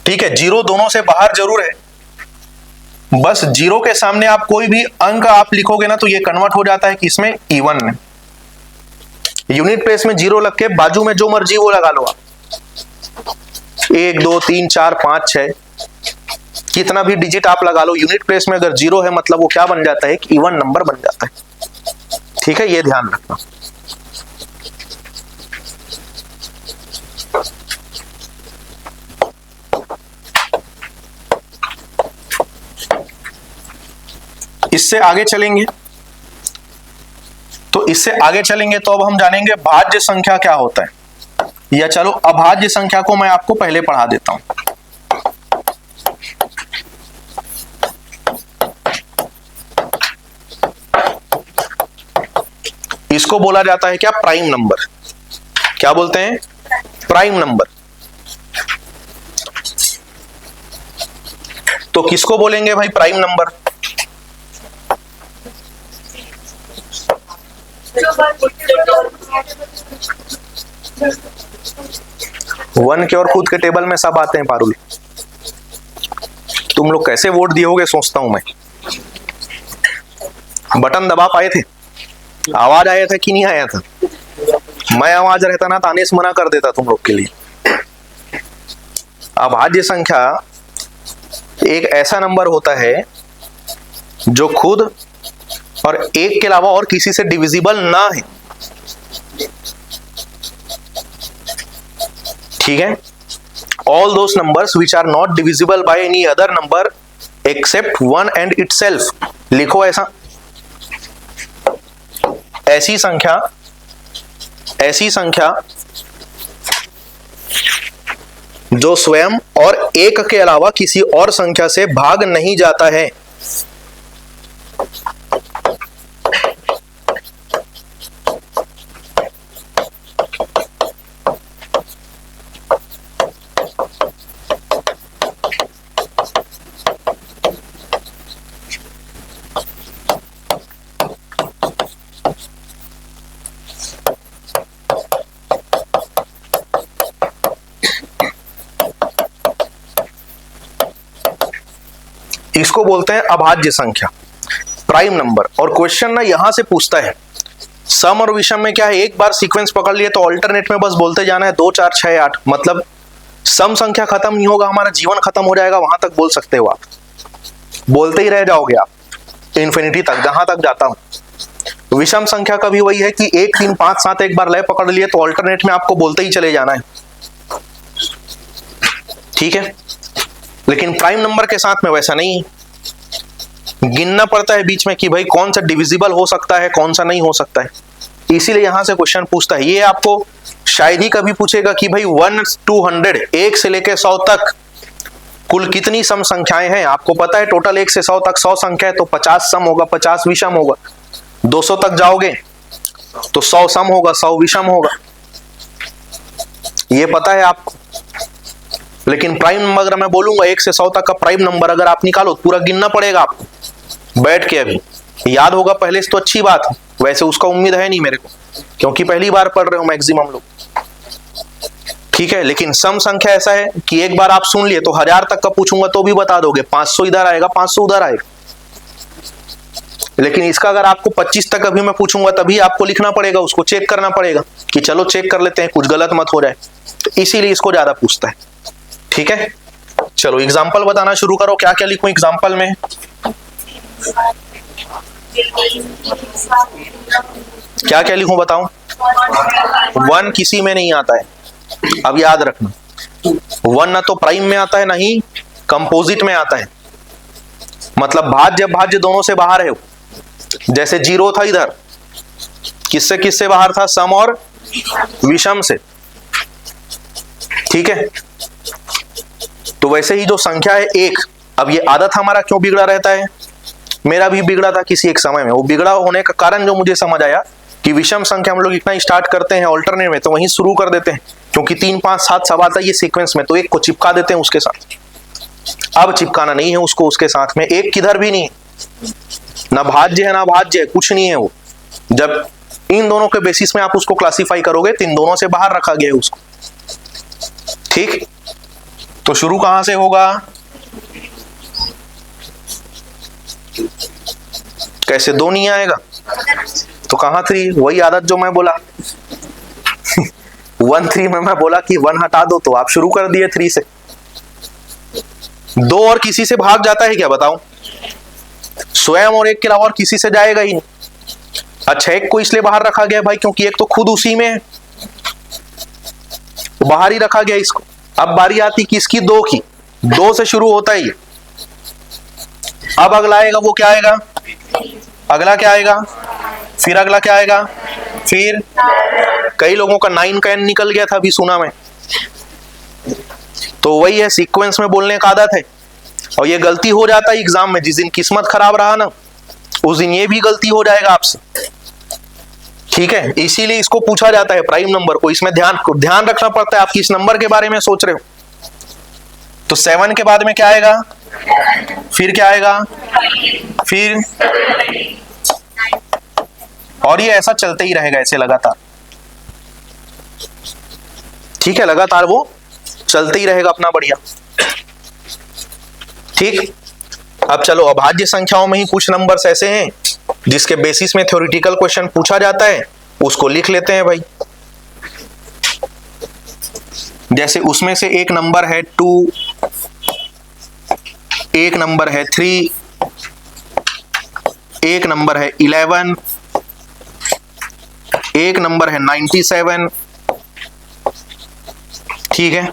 ठीक है, 0 दोनों से बाहर जरूर है, बस 0 के सामने आप कोई भी अंक आप लिखोगे ना तो ये कन्वर्ट हो जाता है किसमें? इवन में। यूनिट प्लेस में 0 लग के बाजू में जो मर्जी वो लगा लो आप, 1 2 3 4 5 6 कितना भी डिजिट आप लगा लो, यूनिट प्लेस में अगर 0 है मतलब वो क्या बन जाता है? एक इवन नंबर बन जाता है। ठीक है, ये ध्यान रखना। इससे आगे चलेंगे तो अब हम जानेंगे भाज्य संख्या क्या होता है, या चलो अभाज्य संख्या को मैं आपको पहले पढ़ा देता हूं। इसको बोला जाता है क्या? Prime number. क्या बोलते हैं? Prime number. तो किसको बोलेंगे भाई प्राइम नंबर? वन के और खुद के टेबल में सब आते हैं पारुल। तुम लोग कैसे वोट दिए होगे सोचता हूं मैं। बटन दबा पाए थे? आवाज आया था कि नहीं आया था? मैं आवाज रहता ना तो आने से मना कर देता तुम लोग के लिए। अभाज्य संख्या एक ऐसा नंबर होता है जो खुद और एक के अलावा और किसी से डिविजिबल ना है। ठीक है, all those numbers which are not divisible by any other number except 1 and itself. लिखो ऐसा, ऐसी संख्या ऐसी संख्या जो स्वयं और एक के अलावा किसी और संख्या से भाग नहीं जाता है। इसको बोलते हैं अभाज्य संख्या, प्राइम नंबर। और क्वेश्चन ना यहां से पूछता है, सम और विषम में क्या है, एक बार सीक्वेंस पकड़ लिए तो अल्टरनेट में बस बोलते जाना है 2 4 6 8, मतलब सम संख्या खत्म नहीं होगा, हमारा जीवन खत्म हो जाएगा, वहां तक बोल सकते हो आप, बोलते ही रह जाओगे आप इन्फिनिटी तक, जहां तक जाता हूं। विषम संख्या का भी वही है कि 1 3 5 7 एक बार लय पकड़ लिए तो अल्टरनेट में आपको बोलते ही चले जाना है, ठीक है। लेकिन प्राइम नंबर के साथ में वैसा नहीं, गिनना पड़ता है बीच में कि भाई कौन सा डिविजिबल हो सकता है, कौन सा नहीं हो सकता है, इसीलिए यहां से क्वेश्चन पूछता है। ये आपको शायद ही कभी पूछेगा कि भाई 1 to 100, 1 से लेकर 100 तक कुल कितनी सम संख्याएं हैं। आपको पता है टोटल 1 से 100 तक 100 संख्या है, तो 50 सम होगा, 50 विषम होगा। 200 तक जाओगे तो 100 सम होगा, 100 विषम होगा, ये पता है आपको। लेकिन प्राइम नंबर अगर मैं बोलूंगा 1 से 100 तक का प्राइम नंबर अगर आप निकालो, पूरा गिनना पड़ेगा आपको बैठ के, अभी याद होगा पहले से तो अच्छी बात है, वैसे उसका उम्मीद है नहीं मेरे को, क्योंकि पहली बार पढ़ रहे हो मैक्सिमम लोग, ठीक है। लेकिन सम संख्या ऐसा है कि एक बार आप सुन लिए तो 1000 तक का पूछूंगा तो भी बता दोगे, 500 इधर आएगा, 500 उधर आएगा। लेकिन इसका अगर आपको 25 तक अभी मैं पूछूंगा तभी आपको लिखना पड़ेगा, उसको चेक करना पड़ेगा कि चलो चेक कर लेते हैं, कुछ गलत मत हो जाए, तो इसीलिए इसको ज्यादा पूछता है, ठीक है। चलो एग्जाम्पल बताना शुरू करो, क्या क्या लिखूं एग्जाम्पल में। क्या क्या लिखूं बताओ। 1 किसी में नहीं आता है, अब याद रखना, 1 ना तो प्राइम में आता है ना ही कंपोजिट में आता है, मतलब भाज्य भाज्य दोनों से बाहर है। जैसे 0 था इधर, किससे किससे बाहर था, सम और विषम से, ठीक है। तो वैसे ही जो संख्या है 1, अब ये आदत हमारा क्यों बिगड़ा रहता है, मेरा भी बिगड़ा था किसी एक समय में। वो बिगड़ा होने का कारण जो मुझे समझ आया कि विषम संख्या हम लोग इतना स्टार्ट करते हैं अल्टरनेट में तो वहीं शुरू कर देते हैं, क्योंकि 3 5 7 सब आता है ये सीक्वेंस में, तो 1 को चिपका देते हैं उसके साथ। अब चिपकाना नहीं है उसको उसके साथ में, 1 किधर भी नहीं, ना भाज्य है ना भाज्य है, कुछ नहीं है वो। जब इन दोनों के बेसिस में आप उसको क्लासिफाई करोगे तो इन दोनों से बाहर रखा गया है उसको, ठीक। तो शुरू कहां से होगा, कैसे 2 नहीं आएगा तो कहां 3, वही आदत जो मैं बोला 1 3 में मैं बोला कि 1 हटा दो तो आप शुरू कर दिए 3 से। 2 और किसी से भाग जाता है क्या बताओ, स्वयं और 1 के अलावा और किसी से जाएगा ही नहीं। अच्छा 1 को इसलिए बाहर रखा गया भाई क्योंकि 1 तो खुद उसी में है, बाहर ही रखा गया इसको। अब बारी आती किसकी, 2 की, 2 से शुरू होता है ये। अब अगला आएगा वो क्या आएगा, अगला क्या आएगा, फिर अगला क्या आएगा, फिर कई लोगों का 9 का n निकल गया था अभी सुना मैं। तो वही है, सीक्वेंस में बोलने का आदत है, और ये गलती हो जाता है एग्जाम में। जिस दिन किस्मत खराब रहा ना उस दिन ये भी गलती हो जाएगा आपसे, ठीक है। इसीलिए इसको पूछा जाता है प्राइम नंबर को, इसमें ध्यान रखना पड़ता है आप किस नंबर के बारे में सोच रहे हो। तो 7 के बाद में क्या आएगा, फिर क्या आएगा, फिर, और ये ऐसा चलते ही रहेगा ऐसे लगातार, ठीक है, लगातार वो चलते ही रहेगा अपना बढ़िया, ठीक। अब चलो अभाज्य संख्याओं में ही कुछ नंबर्स ऐसे हैं जिसके बेसिस में थ्योरेटिकल क्वेश्चन पूछा जाता है, उसको लिख लेते हैं भाई। जैसे उसमें से एक नंबर है 2, एक नंबर है 3, एक नंबर है 11, एक नंबर है 97, ठीक है।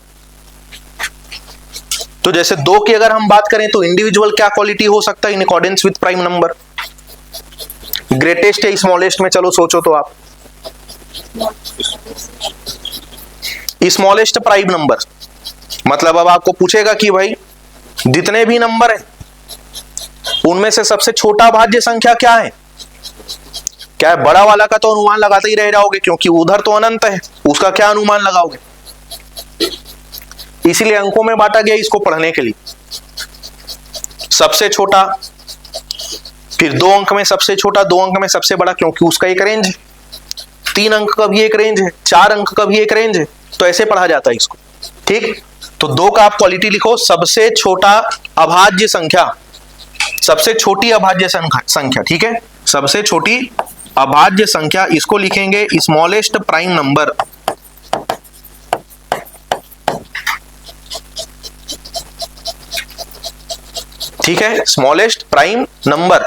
तो जैसे 2 की अगर हम बात करें तो इंडिविजुअल क्या क्वालिटी हो सकता है in accordance with prime number, greatest या स्मॉलेस्ट में, चलो सोचो तो आप स्मॉलेस्ट प्राइम नंबर मतलब अब आपको पूछेगा कि भाई जितने भी नंबर हैं उनमें से सबसे छोटा भाज्य संख्या क्या है। क्या है, बड़ा वाला का तो अनुमान लगाते ही रह जाओगे क्योंकि उधर तो अनंत है, उसका क्या अनुमान लगाओगे। इसीलिए अंकों में बांटा गया इसको पढ़ने के लिए। सबसे छोटा, फिर 2 अंक में सबसे छोटा, 2 अंक में सबसे बड़ा क्योंकि उसका एक रेंज है, 3 अंक का भी एक रेंज है, 4 अंक का भी एक रेंज है, तो ऐसे पढ़ा जाता है इसको। ठीक, तो 2 का आप क्वालिटी लिखो, सबसे छोटा अभाज्य संख्या, सबसे छोटी अभाज्य संख्या। ठीक है, सबसे छोटी अभाज्य संख्या, इसको लिखेंगे स्मॉलेस्ट प्राइम नंबर। ठीक है, स्मॉलेस्ट प्राइम नंबर।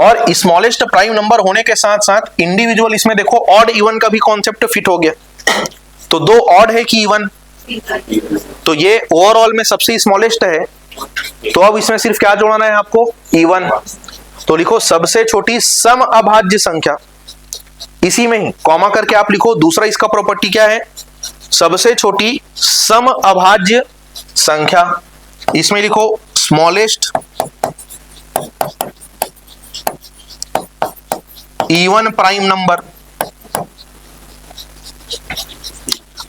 और स्मॉलेस्ट प्राइम नंबर होने के साथ साथ इंडिविजुअल, इसमें देखो ऑड इवन का भी कॉन्सेप्ट फिट हो गया। तो 2 ऑड है कि इवन, तो ये ओवरऑल में सबसे स्मॉलेस्ट है, तो अब इसमें सिर्फ क्या जोड़ना है आपको, इवन। तो लिखो सबसे छोटी सम अभाज्य संख्या, इसी में ही कॉमा करके आप लिखो। दूसरा इसका प्रॉपर्टी क्या है, सबसे छोटी सम अभाज्य संख्या, इसमें लिखो स्मॉलेस्ट इवन प्राइम नंबर।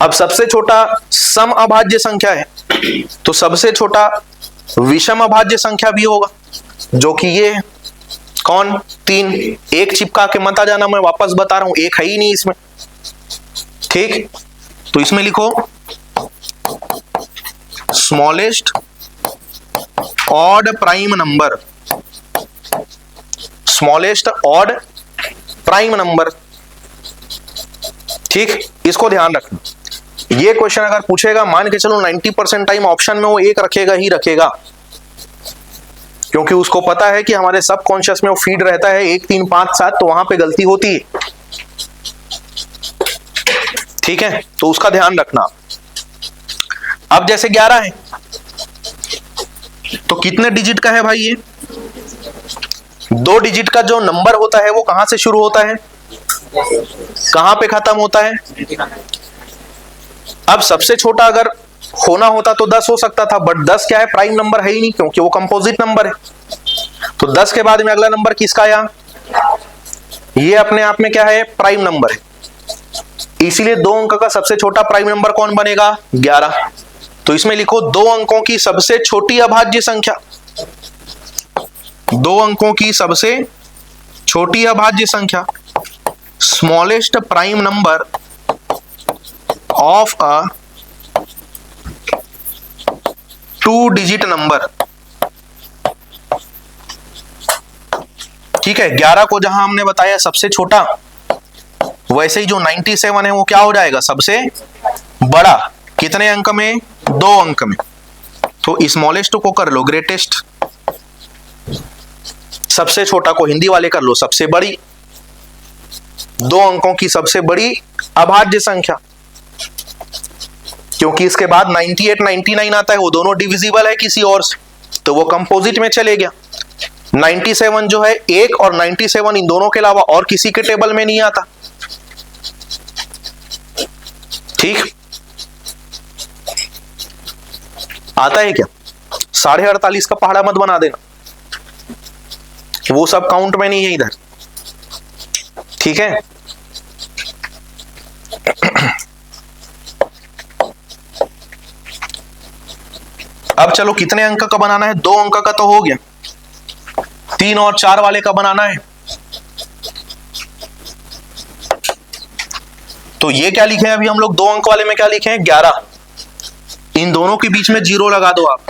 अब सबसे छोटा सम अभाज्य संख्या है तो सबसे छोटा विषम अभाज्य संख्या भी होगा, जो कि ये है कौन, 3। एक चिपका के मत आ जाना, मैं वापस बता रहा हूं, एक है ही नहीं इसमें। ठीक, तो इसमें लिखो smallest odd prime number, smallest odd prime number. ठीक, इसको ध्यान रखना। ये क्वेश्चन अगर पूछेगा, मान के चलो 90% टाइम ऑप्शन में वो एक रखेगा ही रखेगा, क्योंकि उसको पता है कि हमारे सबकॉन्शियस में वो फीड रहता है 1 3 5 7, तो वहां पे गलती होती है। ठीक है, तो उसका ध्यान रखना। अब जैसे 11 है तो कितने डिजिट का है भाई ये, 2 डिजिट का जो नंबर होता है वो कहां से शुरू होता है, कहां पे खत्म होता है। अब सबसे छोटा अगर होना होता तो 10 हो सकता था, बट 10 क्या है, प्राइम नंबर है ही नहीं क्योंकि वो कंपोजिट नंबर है। तो 10 के बाद में अगला नंबर किसका आया, ये अपने आप में क्या है, प्राइम नंबर है। इसीलिए 2 अंक का सबसे छोटा प्राइम नंबर कौन बनेगा, 11। तो इसमें लिखो 2 अंकों की सबसे छोटी अभाज्य संख्या, 2 अंकों की सबसे छोटी अभाज्य संख्या, smallest prime number of a 2 digit number. ठीक है, 11 को जहां हमने बताया सबसे छोटा, वैसे ही जो 97 है वो क्या हो जाएगा, सबसे बड़ा। कितने अंक में, 2 अंक में। तो स्मॉलेस्ट को कर लो ग्रेटेस्ट, सबसे छोटा को हिंदी वाले कर लो सबसे बड़ी, 2 अंकों की सबसे बड़ी अभाज्य संख्या। क्योंकि इसके बाद 98 99 आता है, वो दोनों डिविजिबल है किसी और से, तो वो कंपोजिट में चले गया। 97 जो है 1 और 97 इन दोनों के अलावा और किसी के टेबल में नहीं आता। ठीक, आता है क्या, 48.5 का पहाड़ा मत बना देना, वो सब काउंट में नहीं है इधर। ठीक है, अब चलो कितने अंक का बनाना है, 2 अंक का तो हो गया, 3 और 4 वाले का बनाना है। तो ये क्या लिखे हैं अभी हम लोग, 2 अंक वाले में क्या लिखे हैं, 11। इन दोनों के बीच में 0 लगा दो आप,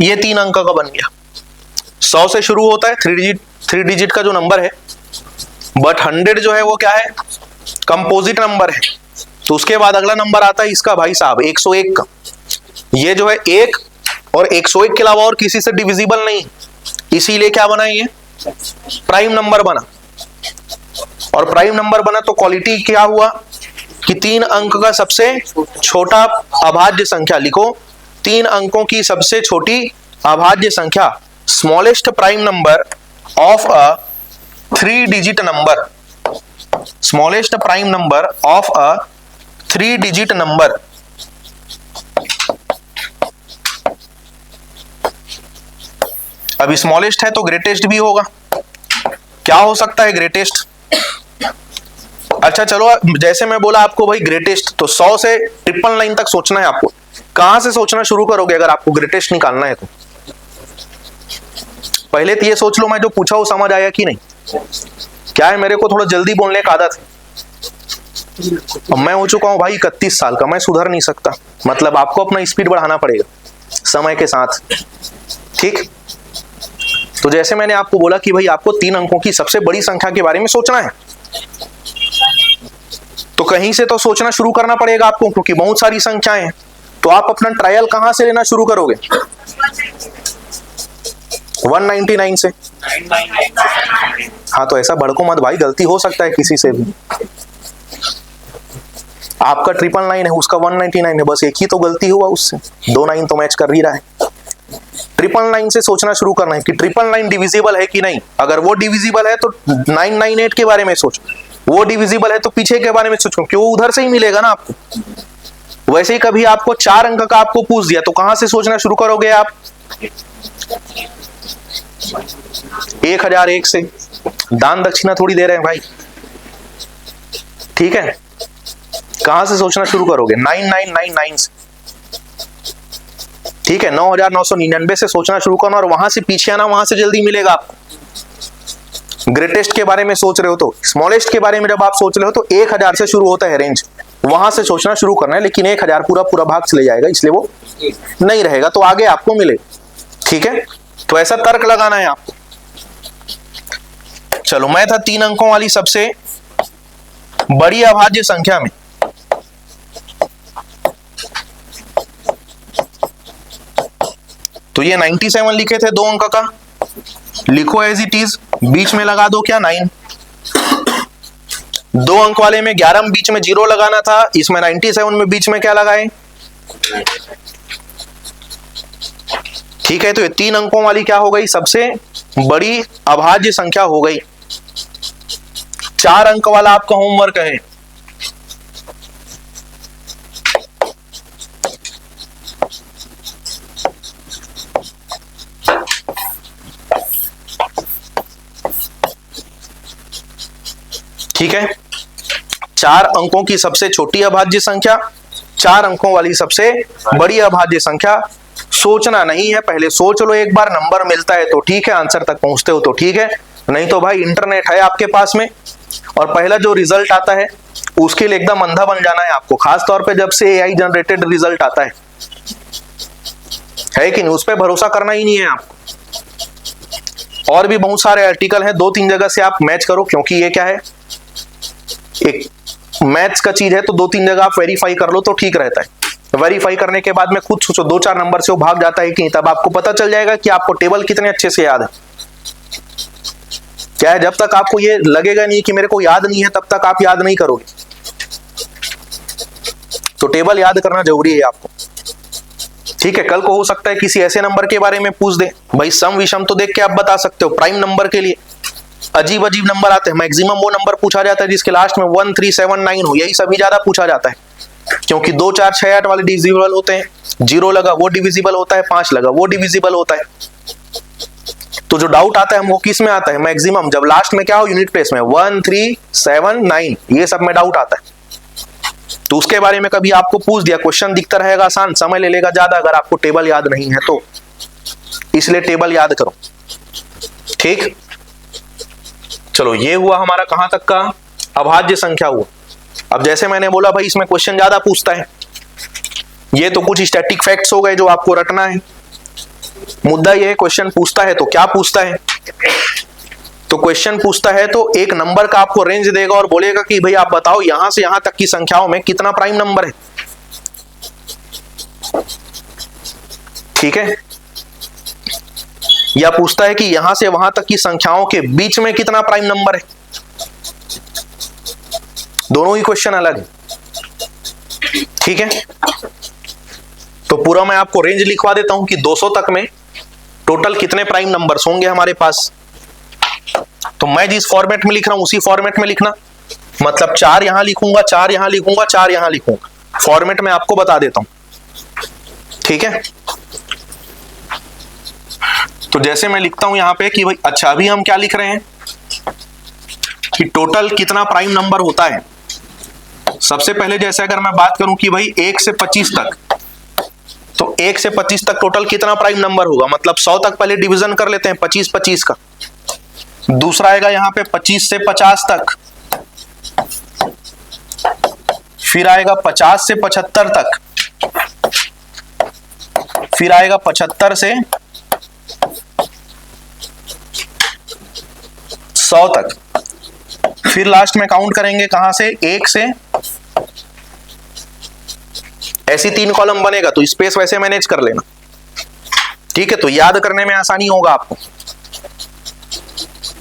ये 3 अंक का बन गया। 100 से शुरू होता है, 3 डिजिट का जो नंबर है, बट 100 जो है वो क्या है, कंपोजिट नंबर है। तो उसके बाद अगला नंबर आता है इसका भाई साहब 101 का। ये जो है 1 और 101 के अलावा और किसी से डिविजिबल नहीं, इसीलिए क्या बना, ये प्राइम नंबर बना। और प्राइम नंबर बना तो क्वालिटी क्या हुआ कि 3 अंक का सबसे छोटा अभाज्य संख्या, लिखो 3 अंकों की सबसे छोटी अभाज्य संख्या, smallest prime number of a 3 digit number. Smallest prime number of a 3 digit number अब स्मॉलेस्ट है तो ग्रेटेस्ट भी होगा। क्या हो सकता है ग्रेटेस्ट? अच्छा चलो, जैसे मैं बोला आपको भाई ग्रेटेस्ट, तो 100 से 999 तक सोचना है आपको। कहां से सोचना शुरू करोगे अगर आपको ग्रेटेस्ट निकालना है तो? पहले तो ये सोच लो मैं जो पूछा वो समझ आया कि नहीं। क्या है, मेरे को थोड़ा जल्दी बोलने का आदत है। अब मैं हो चुका हूं भाई 31 साल का, मैं सुधर नहीं सकता। मतलब आपको अपना स्पीड बढ़ाना पड़ेगा समय के साथ, ठीक। तो जैसे मैंने आपको बोला कि भाई आपको 3 अंकों की सबसे बड़ी संख्या के बारे में सोचना है, तो कहीं से तो सोचना शुरू करना पड़ेगा आपको, क्योंकि बहुत सारी संख्याएं हैं। तो आप अपना ट्रायल कहां से लेना शुरू करोगे? 199 से। हाँ, तो ऐसा भड़को मत भाई, गलती हो सकता है किसी से भी। आपका 999 है, उसका 199 है, बस एक ही तो गलती हुआ उससे, 2 9 तो मैच कर ही रहा है। 999 से सोचना शुरू करना है कि 999 डिविजिबल है कि नहीं। अगर वो डिविजिबल है तो 998 के बारे में सोच, वो डिविजिबल है तो पीछे के बारे में सोचो, क्यों उधर से ही मिलेगा ना आपको। वैसे ही कभी आपको 4 अंक का आपको पूछ दिया तो कहां से सोचना शुरू करोगे आप? 1001 से। दान दक्षिणा थोड़ी दे रहे हैं भाई, ठीक है। कहां से सोचना शुरू करोगे? 9999 से, ठीक है। 9999 से सोचना शुरू करना और वहां से पीछे आना, वहां से जल्दी मिलेगा आपको। ग्रेटेस्ट के बारे में सोच रहे हो तो, स्मॉलेस्ट के बारे में जब आप सोच रहे हो तो 1000 से शुरू होता है रेंज, वहां से सोचना शुरू करना है। लेकिन 1000 पूरा भाग चले जाएगा, इसलिए वो नहीं रहेगा, तो आगे आपको मिले, ठीक है। तो ऐसा तर्क लगाना है आपको। चलो, मैं था 3 अंकों वाली सबसे बड़ी अभाज्य संख्या में। तो ये 97 लिखे थे 2 अंक का, लिखो एज इट इज, बीच में लगा दो क्या 9। 2 अंक वाले में 11 में बीच में 0 लगाना था, इसमें 97 में बीच में क्या लगाए, ठीक है। तो ये 3 अंकों वाली क्या हो गई? सबसे बड़ी अभाज्य संख्या हो गई। 4 अंक वाला आपका होमवर्क है। ठीक है, 4 अंकों की सबसे छोटी अभाज्य संख्या, 4 अंकों वाली सबसे बड़ी अभाज्य संख्या। सोचना नहीं है, पहले सोच लो एक बार, नंबर मिलता है तो ठीक है, आंसर तक पहुंचते हो तो ठीक है, नहीं तो भाई इंटरनेट है आपके पास में, और पहला जो रिजल्ट आता है उसके लिए एकदम अंधा बन जाना है आपको। खास तौर पे जब से एआई जनरेटेड रिजल्ट आता है कि नहीं, उस पर भरोसा करना ही नहीं है आपको। और भी बहुत सारे आर्टिकल हैं, 2-3 जगह से आप मैच करो, क्योंकि ये क्या है, एक मैथ्स का चीज है, तो 2-3 जगह आप वेरीफाई कर लो तो ठीक रहता है। वेरीफाई करने के बाद में खुद सोचो 2-4 नंबर से वो भाग जाता है कि नहीं, तब आपको पता चल जाएगा कि आपको टेबल कितने अच्छे से याद है। क्या है, जब तक आपको ये लगेगा नहीं कि मेरे को याद नहीं है, तब तक आप याद नहीं करोगे। तो टेबल याद करना जरूरी है आपको, ठीक है। कल को हो सकता है किसी ऐसे नंबर के बारे में पूछ दे, भाई सम विषम तो देख के आप बता सकते हो। प्राइम नंबर के लिए अजीब अजीब नंबर आते हैं, मैक्सिमम वो नंबर पूछा जाता है जिसके लास्ट में 1 3 7 9 हो, यही सभी ज्यादा पूछा जाता है, क्योंकि 2 4 6 8 वाले डिविजिबल होते हैं। 0 लगा वो डिविजिबल होता है, 5 लगा वो डिविजिबल होता है। तो जो डाउट आता है वो किस में आता है? मैक्सिमम, जब लास्ट में क्या हो, यूनिट प्लेस में 1 3 7 9, ये सब में डाउट आता है। तो उसके बारे में कभी आपको पूछ दिया, क्वेश्चन दिखता रहेगा आसान, समय ले लेगा ज्यादा अगर आपको टेबल याद नहीं है तो, इसलिए टेबल याद करो, ठीक। चलो, ये हुआ हमारा कहां तक का, अभाज्य संख्या हुआ। अब जैसे मैंने बोला भाई इसमें क्वेश्चन ज्यादा पूछता है, ये तो कुछ स्टैटिक फैक्ट्स हो गए जो आपको रटना है। मुद्दा ये है, क्वेश्चन पूछता है तो क्या पूछता है, तो क्वेश्चन पूछता है तो एक नंबर का आपको रेंज देगा और बोलेगा कि भाई आप बताओ यहां से यहां तक की संख्याओं में कितना प्राइम नंबर है, ठीक है। या पूछता है कि यहां से वहां तक की संख्याओं के बीच में कितना प्राइम नंबर है। दोनों ही क्वेश्चन अलग है, ठीक है। तो पूरा मैं आपको रेंज लिखवा देता हूं कि 200 तक में टोटल कितने प्राइम नंबर्स होंगे हमारे पास। तो मैं जिस फॉर्मेट में लिख रहा हूं उसी फॉर्मेट में लिखना, मतलब 4 यहां लिखूंगा, 4 यहां लिखूंगा, 4 यहां लिखूंगा। फॉर्मेट में आपको बता देता हूं, ठीक है। तो जैसे मैं लिखता हूं यहां पे कि भाई अच्छा अभी हम क्या लिख रहे हैं कि टोटल कितना प्राइम नंबर होता है। सबसे पहले जैसे अगर मैं बात करूं कि भाई 1 से 25 तक, तो 1 से 25 तक टोटल कितना प्राइम नंबर होगा, मतलब 100 तक पहले डिवीजन कर लेते हैं 25 25 का। दूसरा आएगा यहां पे 25 से 50 तक, फिर आएगा 50 से 75 तक, फिर आएगा 75 से 100 तक, फिर लास्ट में काउंट करेंगे कहां से, 1 से, ऐसी 3 कॉलम बनेगा। तो स्पेस वैसे मैनेज कर लेना, ठीक है, तो याद करने में आसानी होगा आपको।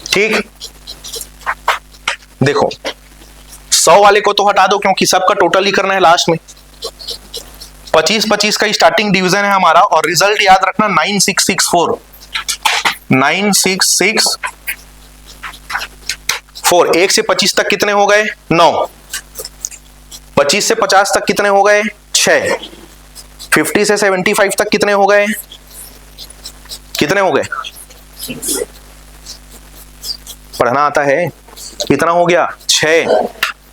ठीक, देखो 100 वाले को तो हटा दो क्योंकि सबका टोटल ही करना है लास्ट में। 25 25 का स्टार्टिंग डिवीजन है हमारा, और रिजल्ट याद रखना 9664 9664। 1 से 25 तक कितने हो गए, 9। 25 से 50 तक कितने हो गए, 6। 50 से 75 तक कितने हो गए, कितने हो गए, पढ़ना आता है, कितना हो गया, 6।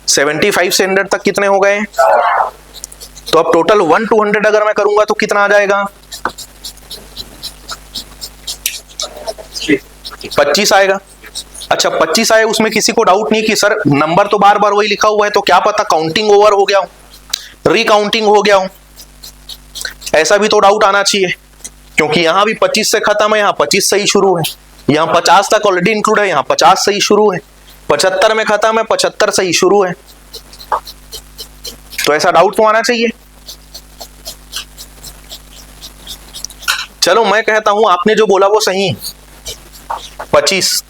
75 से 100 तक कितने हो गए, तो अब टोटल 1 to 100 अगर मैं करूंगा तो कितना आ जाएगा, 25 आएगा। अच्छा 25 आए, उसमें किसी को डाउट नहीं कि सर नंबर तो बार बार वही लिखा हुआ है, तो क्या पता काउंटिंग ओवर हो गया हो, रिकाउंटिंग हो गया हो, ऐसा भी तो डाउट आना चाहिए, क्योंकि यहां भी 25 से खत्म है, यहां 25 से ही शुरू है, यहां 50 तक ऑलरेडी इंक्लूड है, यहां 50 से ही शुरू है, 75 में खत्म है, 75 से ही शुरू है, तो ऐसा डाउट तो आना चाहिए। चलो मैं कहता हूं आपने जो बोला वो सही है, 25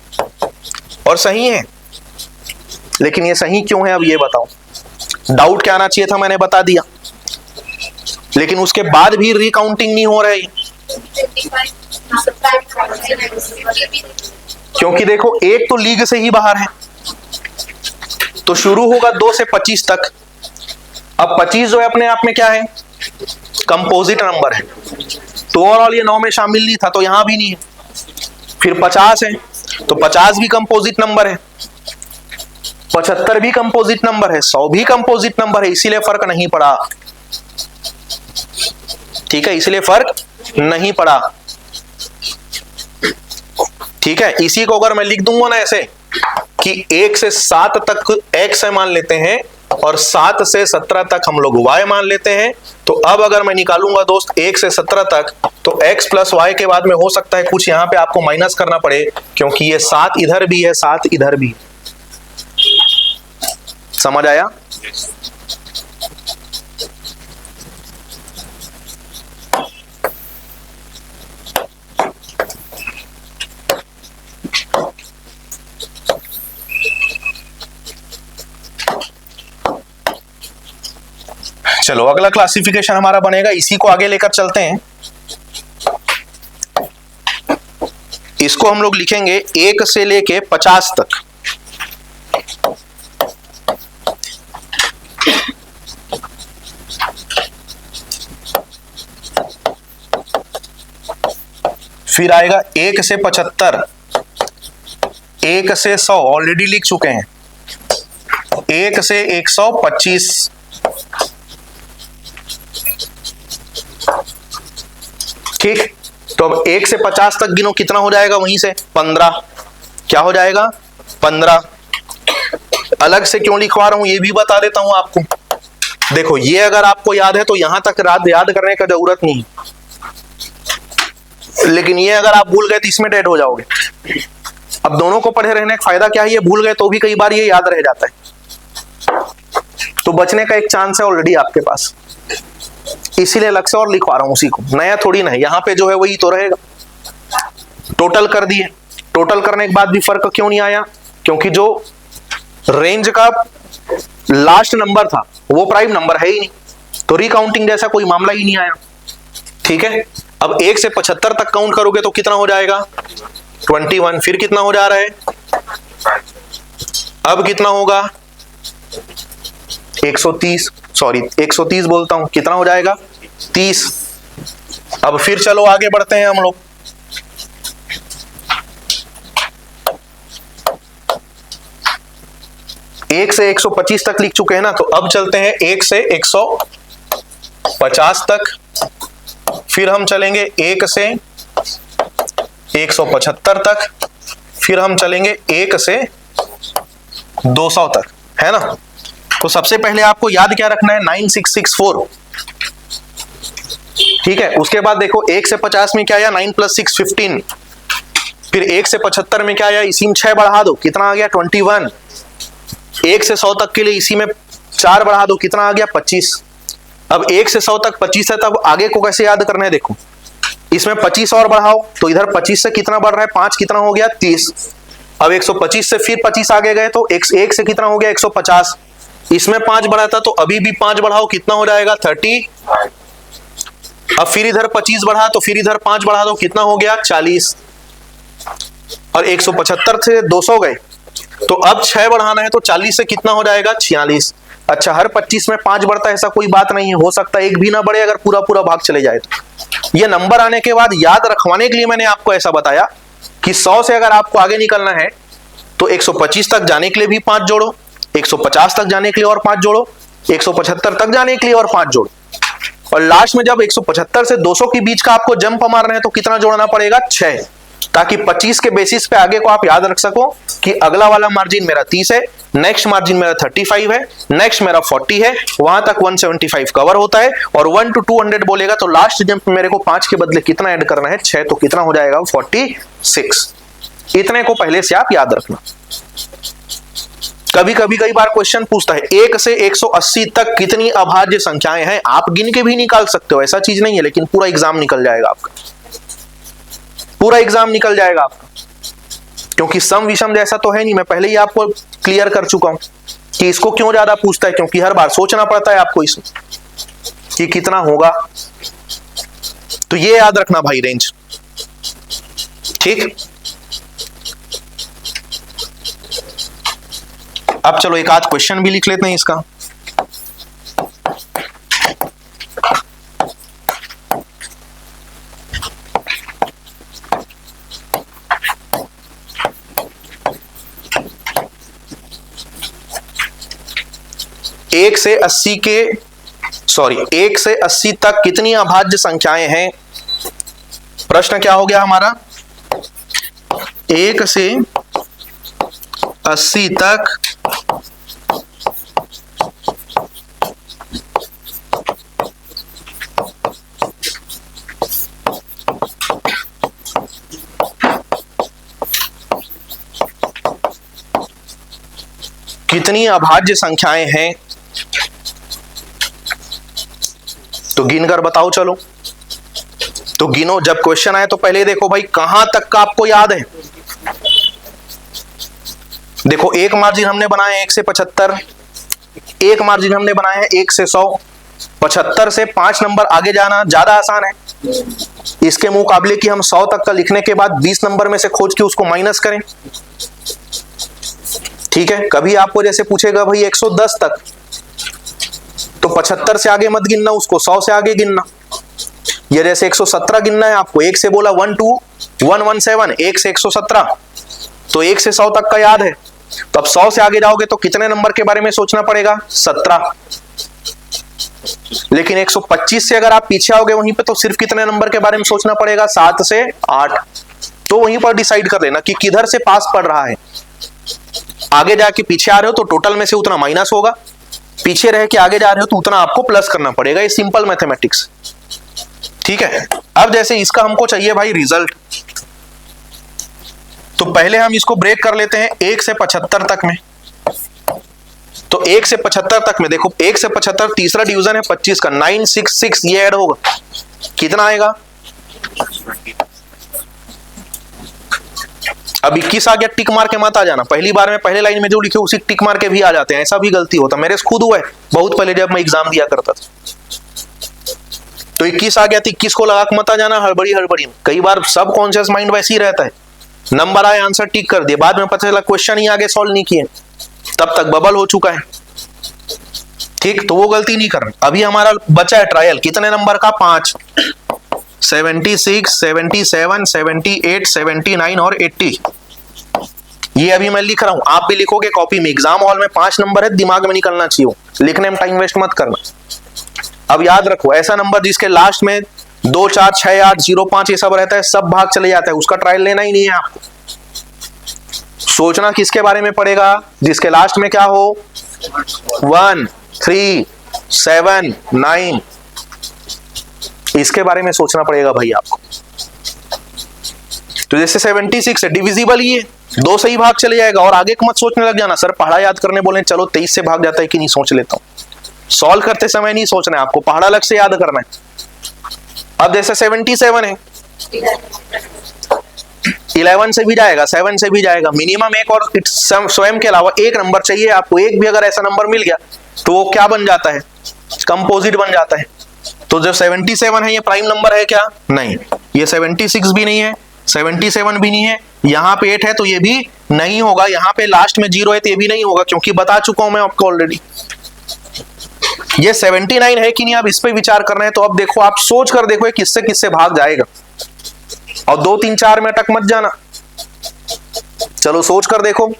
और सही है, लेकिन ये सही क्यों है अब ये बताओ। डाउट क्या आना चाहिए था, मैंने बता दिया, लेकिन उसके बाद भी रिकाउंटिंग नहीं हो रही, क्योंकि देखो एक तो लीग से ही बाहर है, तो शुरू होगा 2 से 25 तक। अब 25 जो है अपने आप में क्या है, कंपोजिट नंबर है, तो ओवरऑल ये 9 में शामिल नहीं था, तो यहां भी नहीं है। फिर 50 है, तो 50 भी कंपोजिट नंबर है, 75 भी कंपोजिट नंबर है, 100 भी कंपोजिट नंबर है, इसीलिए फर्क नहीं पड़ा, ठीक है, इसलिए फर्क नहीं पड़ा, ठीक है। इसी को अगर मैं लिख दूंगा ना ऐसे कि 1 से 7 तक x है मान लेते हैं, और 7 से 17 तक हम लोग y मान लेते हैं, तो अब अगर मैं निकालूंगा दोस्त 1 से 17 तक, तो x प्लस y के बाद में हो सकता है कुछ यहां पे आपको माइनस करना पड़े, क्योंकि ये 7 इधर भी है, 7 इधर भी, समझ आया। चलो अगला क्लासिफिकेशन हमारा बनेगा, इसी को आगे लेकर चलते हैं। इसको हम लोग लिखेंगे 1 से लेके 50 तक। फिर आएगा 1 से 75, 1 से 100 ऑलरेडी लिख चुके हैं, 1 से 125, ठीक। तो अब 1 से 50 तक गिनो, कितना हो जाएगा, वहीं से 15, क्या हो जाएगा, 15। अलग से क्यों लिखवा रहा हूं ये भी बता देता हूं आपको। देखो ये अगर आपको याद है तो यहां तक याद करने का जरूरत नहीं, लेकिन ये अगर आप भूल गए तो इसमें डेड हो जाओगे। अब दोनों को पढ़े रहने का फायदा क्या है, ये भूल गए तो भी कई बार ये याद रह जाता है, तो बचने का एक चांस है ऑलरेडी आपके पास, इसीलिए अलग से और लिखवा रहा हूं उसी को, नया थोड़ी ना है, यहां पे जो है वही तो रहेगा। टोटल कर दिए, टोटल करने के बाद भी फर्क क्यों नहीं आया, क्योंकि जो रेंज का लास्ट नंबर था वो प्राइम नंबर है ही नहीं, तो रिकाउंटिंग जैसा कोई मामला ही नहीं आया, ठीक है। अब 1 से 75 तक काउंट करोगे तो कितना हो जाएगा, 21। फिर कितना हो जा रहा है, अब कितना होगा 130, सॉरी 130 बोलता हूं, कितना हो जाएगा 30। अब फिर चलो आगे बढ़ते हैं हम लोग। एक से 125 तक लिख चुके हैं ना, तो अब चलते हैं 1 से 150 तक, फिर हम चलेंगे 1 से 175 तक, फिर हम चलेंगे 1 से 200 तक, है ना। तो सबसे पहले आपको याद क्या रखना है, 9664, ठीक है। उसके बाद देखो 1 से 50 में क्या आया, 9 + 6 15, फिर 1 से 75 में क्या आया, इसी में 6 बढ़ा दो, कितना आ गया 21। 1 से 100 तक के लिए इसी में 4 बढ़ा दो, कितना आ गया 25। अब 1 से 100 तक 25 है, तब आगे को कैसे याद करना है, देखो इसमें 25 और बढ़ाओ, तो इधर 25 से कितना बढ़ रहा है, 5 कितना हो गया 30। अब 125 से फिर 25 आगे गए तो 1 से कितना हो गया 150, इसमें 5 बढ़ा था, तो अभी भी 5 बढ़ाओ, कितना हो जाएगा 30। अब फिर इधर 25 बढ़ा, तो फिर इधर 5 बढ़ा दो, कितना हो गया 40। और 175 से 200 गए, तो अब 6 बढ़ाना है, तो 40 से कितना हो जाएगा 46। अच्छा, हर 25 में 5 बढ़ता है ऐसा कोई बात नहीं है, हो सकता है एक भी ना बढ़े अगर पूरा पूरा भाग चले जाए तो। ये नंबर आने के बाद याद रखवाने के लिए मैंने आपको ऐसा बताया कि 100 से अगर आपको आगे निकलना है तो 125 तक जाने के लिए भी 5 जोड़ो, 150 तक जाने के लिए और 5 जोड़ो, 175 तक जाने के लिए और 5 जोड़ो, और लास्ट में जब 175 से 200 के बीच का आपको जंप मारना है तो कितना जोड़ना पड़ेगा 6, ताकि 25 के बेसिस पे आगे को आप याद रख सको कि अगला वाला मार्जिन मेरा 30 है, नेक्स्ट मार्जिन मेरा 35 है, नेक्स्ट मेरा 40 है, वहां तक 175 कवर होता है, और 1 to 200 बोलेगा तो लास्ट जंप मेरे को 5 के बदले कितना ऐड करना है 6, तो कितना हो जाएगा 46। इतने को पहले से आप याद रखना। कई बार क्वेश्चन पूछता है 1 से 180 तक कितनी अभाज्य संख्याएं हैं, आप गिन के भी निकाल सकते हो, ऐसा चीज नहीं है, लेकिन पूरा एग्जाम निकल जाएगा आपका, पूरा एग्जाम निकल जाएगा आपका, क्योंकि सम विषम जैसा तो है नहीं। मैं पहले ही आपको क्लियर कर चुका हूं कि इसको क्यों ज्यादा पूछता है, क्योंकि हर बार सोचना पड़ता है आपको इसमें कि कितना होगा। तो ये याद रखना भाई रेंज, ठीक। अब चलो एक आध क्वेश्चन भी लिख लेते हैं इसका। एक से 80 तक कितनी अभाज्य संख्याएं हैं। प्रश्न क्या हो गया हमारा, 1 से 80 तक कितनी अभाज्य संख्याएं हैं, तो गिनकर बताओ। चलो तो गिनो, जब क्वेश्चन आए तो पहले देखो भाई कहां तक का आपको याद है। देखो एक मार्जिन हमने बनाया 1 से 75, एक मार्जिन हमने बनाया है 1 से 100, 75 से 5 नंबर आगे जाना ज्यादा आसान है, इसके मुकाबले कि हम 100 तक का लिखने के बाद 20 नंबर में से खोज के उसको माइनस करें, ठीक है। कभी आपको जैसे पूछेगा भाई 110 तक, तो 75 से आगे मत गिनना, उसको 100 से आगे गिनना। ये जैसे 117 गिनना है आपको, 1 से बोला 1 2 117, 1 से 117, तो 1 से 100 तक का याद है। तो अब 100 से आगे जाओगे तो कितने नंबर के बारे में सोचना पड़ेगा 17। लेकिन 125 से अगर आप पीछे आओगे वहीं पे, तो सिर्फ कितने नंबर के बारे में सोचना पड़ेगा 7 से 8। तो वहीं पर डिसाइड कर लेना कि किधर से पास पड़ रहा है। आगे जाके पीछे आ रहे हो तो टोटल में से उतना माइनस होगा, पीछे रह के आगे जा रहे हो तो उतना आपको प्लस करना पड़ेगा। ये सिंपल मैथमेटिक्स, ठीक है। अब जैसे इसका हमको चाहिए भाई रिजल्ट, तो पहले हम इसको ब्रेक कर लेते हैं 1 से 75 तक में। तो 1 से 75 तक में देखो, 1 से 75 तीसरा डिवीजन है 25 का, 966 ये ऐड होगा, कितना आएगा। अब 21 आ गया, टिक मार के मत आ जाना, पहली बार में पहले लाइन में जो लिखे उसी टिक मार के भी आ जाते हैं, ऐसा भी गलती होता, मेरे से खुद हुआ है बहुत पहले जब मैं एग्जाम दिया करता था। तो 21 आ गया तो 21 को लगा के मत आ जाना हड़बड़ी में, कई बार सब कॉन्शियस माइंड वैसे ही रहता है, नंबर आए आंसर टिक कर दिए, बाद में पता चला क्वेश्चन ही आगे सॉल्व नहीं किए, तब तक बबल हो चुका है, ठीक, तो वो गलती नहीं करना। अभी हमारा बचा है ट्रायल, कितने नंबर का? 5, 76, 77, 78, 79 और 80। ये अभी मैं लिख रहा हूं, आप भी लिखोगे कॉपी में। एग्जाम हॉल में 5 नंबर है, दिमाग में निकलना चाहिए, लिखने में टाइम वेस्ट मत करना। अब याद रखो, ऐसा नंबर जिसके लास्ट में 2, 4, 6, 8, 0, 5 ये सब रहता है, सब भाग चले जाता है, उसका ट्रायल लेना ही नहीं है आपको। सोचना किसके बारे में पड़ेगा? जिसके लास्ट में क्या हो? 1, 3, 7, 9, इसके बारे में सोचना पड़ेगा भाई आपको। तो जैसे 76 है, डिविजिबल ही है, 2 से ही भाग चले जाएगा। और आगे मत सोचने लग जाना, सर पहाड़ा याद करने बोले, चलो 23 से भाग जाता है कि नहीं, सोच लेता हूं। सॉल्व करते समय नहीं सोचना है आपको, पहाड़ा अलग से याद करना है। अब जैसे 77 है, 11 से भी जाएगा, 7 से भी जाएगा, मिनिमम एक और स्वयं के अलावा एक नंबर चाहिए आपको। एक भी अगर ऐसा नंबर मिल गया तो वो क्या बन जाता है? कंपोजिट बन जाता है। तो जो 77 है ये प्राइम नंबर है क्या? नहीं। ये 76 भी नहीं है, 77 भी नहीं है, यहाँ पे 8 है तो ये भी नहीं होगा, यहाँ पे लास्ट में 0 है तो ये भी नहीं होगा, क्योंकि बता चुका हूं मैं आपको ऑलरेडी। ये 79 है कि नहीं, आप इस पे विचार कर रहे हैं। तो अब देखो, आप सोच कर देखो किससे किससे भाग जाएगा, और 2, 3, 4 में अटक मत जाना। चलो सोच कर देखो।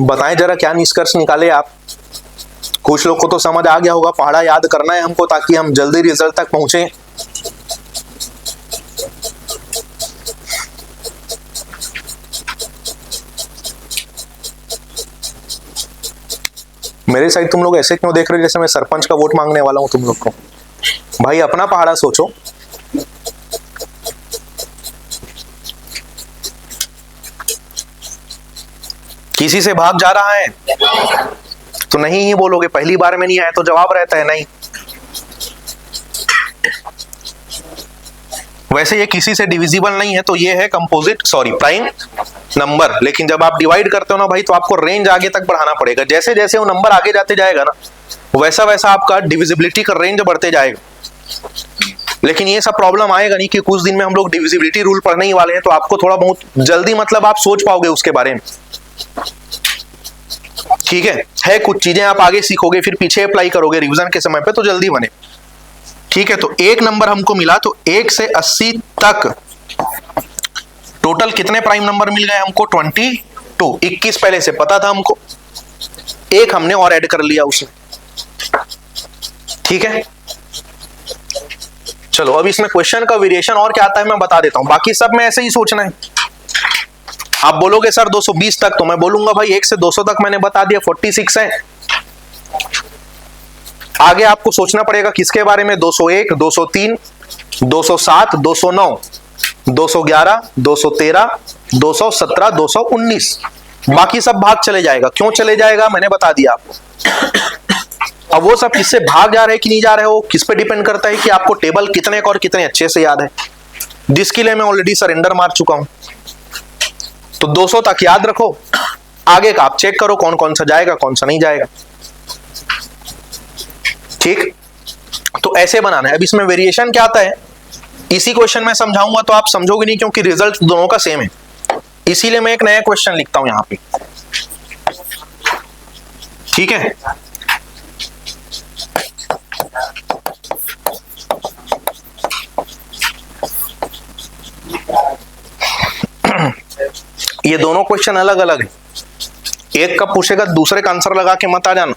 बताएं जरा क्या निष्कर्ष निकाले आप। कुछ लोग को तो समझ आ गया होगा, पहाड़ा याद करना है हमको ताकि हम जल्दी रिजल्ट तक पहुंचे। मेरे साइड तुम लोग ऐसे क्यों देख रहे हो जैसे मैं सरपंच का वोट मांगने वाला हूं तुम लोग को? भाई अपना पहाड़ा सोचो। किसी से भाग जा रहा है तो नहीं ही बोलोगे, पहली बार में नहीं आया तो जवाब रहता है नहीं। वैसे ये किसी से डिविजिबल नहीं है, तो ये है कंपोजिट, सॉरी प्राइम नंबर। लेकिन जब आप डिवाइड करते हो ना भाई, तो आपको रेंज आगे तक बढ़ाना पड़ेगा। जैसे जैसे वो नंबर आगे जाते जाएगा ना, वैसा वैसा आपका डिविजिबिलिटी का रेंज बढ़ते जाएगा। लेकिन ये सब प्रॉब्लम आएगा नहीं कि कुछ दिन में हम लोग डिविजिबिलिटी रूल पढ़ने ही वाले हैं, तो आपको थोड़ा बहुत जल्दी, मतलब आप सोच पाओगे उसके बारे में। ठीक है कुछ चीजें आप आगे सीखोगे, फिर पीछे अप्लाई करोगे रिवीजन के समय पे, तो जल्दी बने। ठीक है, तो एक नंबर हमको मिला, तो 1 से 80 तक टोटल कितने प्राइम नंबर मिल गए हमको? 22। 21 पहले से पता था हमको, एक हमने और ऐड कर लिया उसमें। ठीक है, चलो अब इसमें क्वेश्चन का वेरिएशन और क्या आता है मैं बता देता हूं, बाकी सब में ऐसे ही सोचना है। आप बोलोगे सर 220 तक, तो मैं बोलूंगा भाई 1 से 200 तक मैंने बता दिया, 46 है। आगे आपको सोचना पड़ेगा किसके बारे में? 201, 203, 207, 209, 211, 213, 217, 219। बाकी सब भाग चले जाएगा। क्यों चले जाएगा मैंने बता दिया आपको। अब वो सब किससे भाग जा रहे कि नहीं जा रहे हो, किस पे डिपेंड करता है कि आपको टेबल कितने और कितने अच्छे से याद है, जिसके लिए मैं ऑलरेडी सरेंडर मार चुका हूं। तो 200 तक याद रखो, आगे का आप चेक करो कौन कौन सा जाएगा कौन सा नहीं जाएगा। ठीक, तो ऐसे बनाना है। अब इसमें वेरिएशन क्या आता है इसी क्वेश्चन में समझाऊंगा, तो आप समझोगे नहीं, क्योंकि रिजल्ट दोनों का सेम है। इसीलिए मैं एक नया क्वेश्चन लिखता हूं यहां पे। ठीक है, ये दोनों क्वेश्चन अलग अलग है, एक का पूछेगा दूसरे का आंसर लगा के मत आ जाना।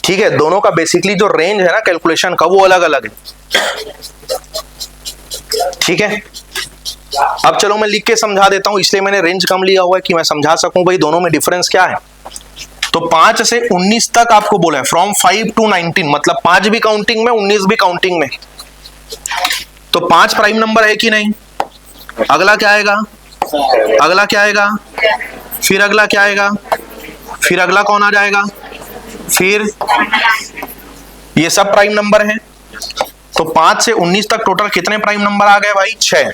ठीक है, दोनों का बेसिकली जो रेंज है ना कैलकुलेशन का, वो अलग अलग है। ठीक है, अब चलो मैं लिख के समझा देता हूं, इसलिए मैंने रेंज कम लिया हुआ है कि मैं समझा सकूं भाई दोनों में डिफरेंस क्या है। तो 5 से 19 तक आपको बोला है, फ्रॉम 5 to 19, मतलब 5 भी काउंटिंग में 19 भी काउंटिंग में। तो 5 प्राइम नंबर है कि नहीं? अगला क्या आएगा? अगला क्या आएगा? फिर अगला क्या आएगा? फिर अगला कौन आ जाएगा? फिर ये सब प्राइम नंबर है। तो 5 से 19 तक टोटल कितने प्राइम नंबर आ गए भाई? 6।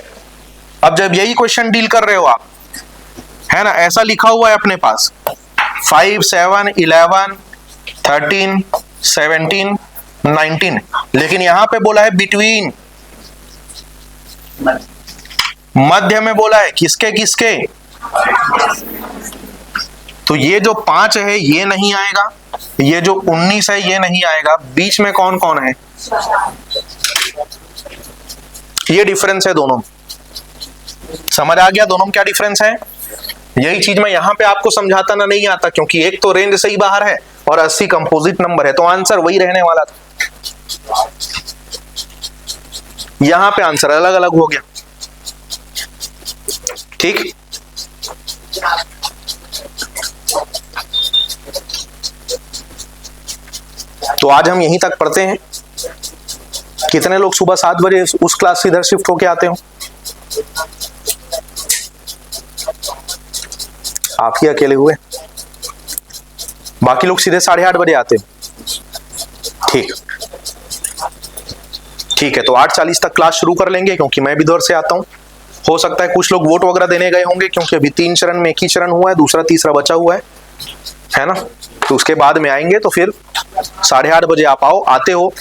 अब जब यही क्वेश्चन डील कर रहे हो आप, है ना, ऐसा लिखा हुआ है अपने पास 5, 7, 11, 13, 17, 19, लेकिन यहां पे बोला है बिटवीन, मध्य में बोला है किसके किसके? तो ये जो 5 है ये नहीं आएगा, ये जो 19 है ये नहीं आएगा, बीच में कौन कौन है? ये डिफरेंस है दोनों। समझ आ गया दोनों में क्या डिफरेंस है? यही चीज मैं यहां पे आपको समझाता ना नहीं आता, क्योंकि एक तो रेंज से ही बाहर है और 80 कंपोजिट नंबर है, तो आंसर वही रहने वाला था। यहां पे आंसर अलग अलग हो गया। ठीक, तो आज हम यहीं तक पढ़ते हैं। कितने लोग सुबह 7 बजे उस क्लास से इधर शिफ्ट होके आते हो? आप ही अकेले हुए, बाकी लोग सीधे 8:30 बजे आते हो। ठीक, ठीक है, तो 8:40 तक क्लास शुरू कर लेंगे, क्योंकि मैं भी इधर से आता हूं। हो सकता है कुछ लोग वोट वगैरह देने गए होंगे, क्योंकि अभी 3 चरण में 1 ही चरण हुआ है, दूसरा तीसरा बचा हुआ है ना। तो उसके बाद में आएंगे, तो फिर 8:30 बजे आप आओ। आते हो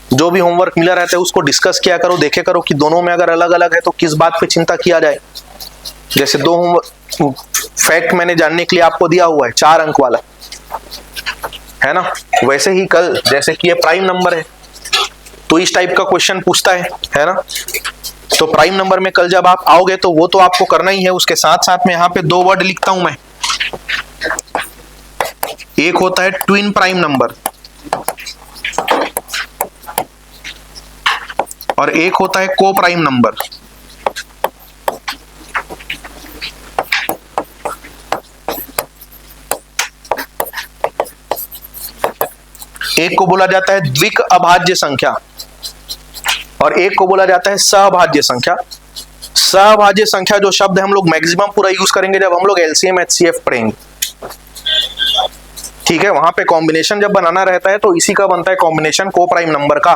जो भी होमवर्क मिला रहता है उसको डिस्कस किया करो, देखे करो कि दोनों में अगर अलग अलग है तो किस बात पे चिंता किया जाए। जैसे 2 होमवर्क फैक्ट मैंने जानने के लिए आपको दिया हुआ है 4 अंक वाला, है ना। वैसे ही कल जैसे कि ये प्राइम नंबर है तो इस टाइप का क्वेश्चन पूछता है ना। तो प्राइम नंबर में कल जब आप आओगे तो वो तो आपको करना ही है। उसके साथ साथ में यहाँ पे 2 वर्ड लिखता हूं मैं। एक होता है ट्विन प्राइम नंबर और एक होता है को प्राइम नंबर। एक को बोला जाता है द्विक अभाज्य संख्या और एक को बोला जाता है सहभाज्य संख्या। सहभाज्य संख्या जो शब्द है हम लोग मैक्सिमम पूरा यूज करेंगे जब हम लोग एलसीएम एचसीएफ पढ़ेंगे। ठीक है, वहां पे कॉम्बिनेशन जब बनाना रहता है तो इसी का बनता है कॉम्बिनेशन को प्राइम नंबर का,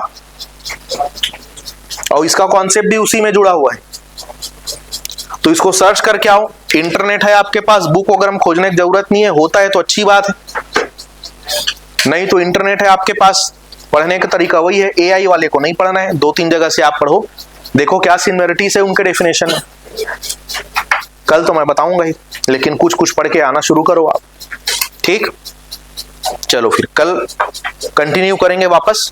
और इसका कॉन्सेप्ट भी उसी में जुड़ा हुआ है। तो इसको सर्च करके आओ, इंटरनेट है आपके पास, बुक वगैरह खोजने की जरूरत नहीं है। होता है तो अच्छी बात है, नहीं तो इंटरनेट है आपके पास। पढ़ने का तरीका वही है, एआई वाले को नहीं पढ़ना है, 2-3 जगह से आप पढ़ो, देखो क्या सिमिलरिटीज है उनके डेफिनेशन में। कल तो मैं बताऊंगा ही, लेकिन कुछ कुछ पढ़ के आना शुरू करो आप। ठीक, चलो फिर कल कंटिन्यू करेंगे वापस।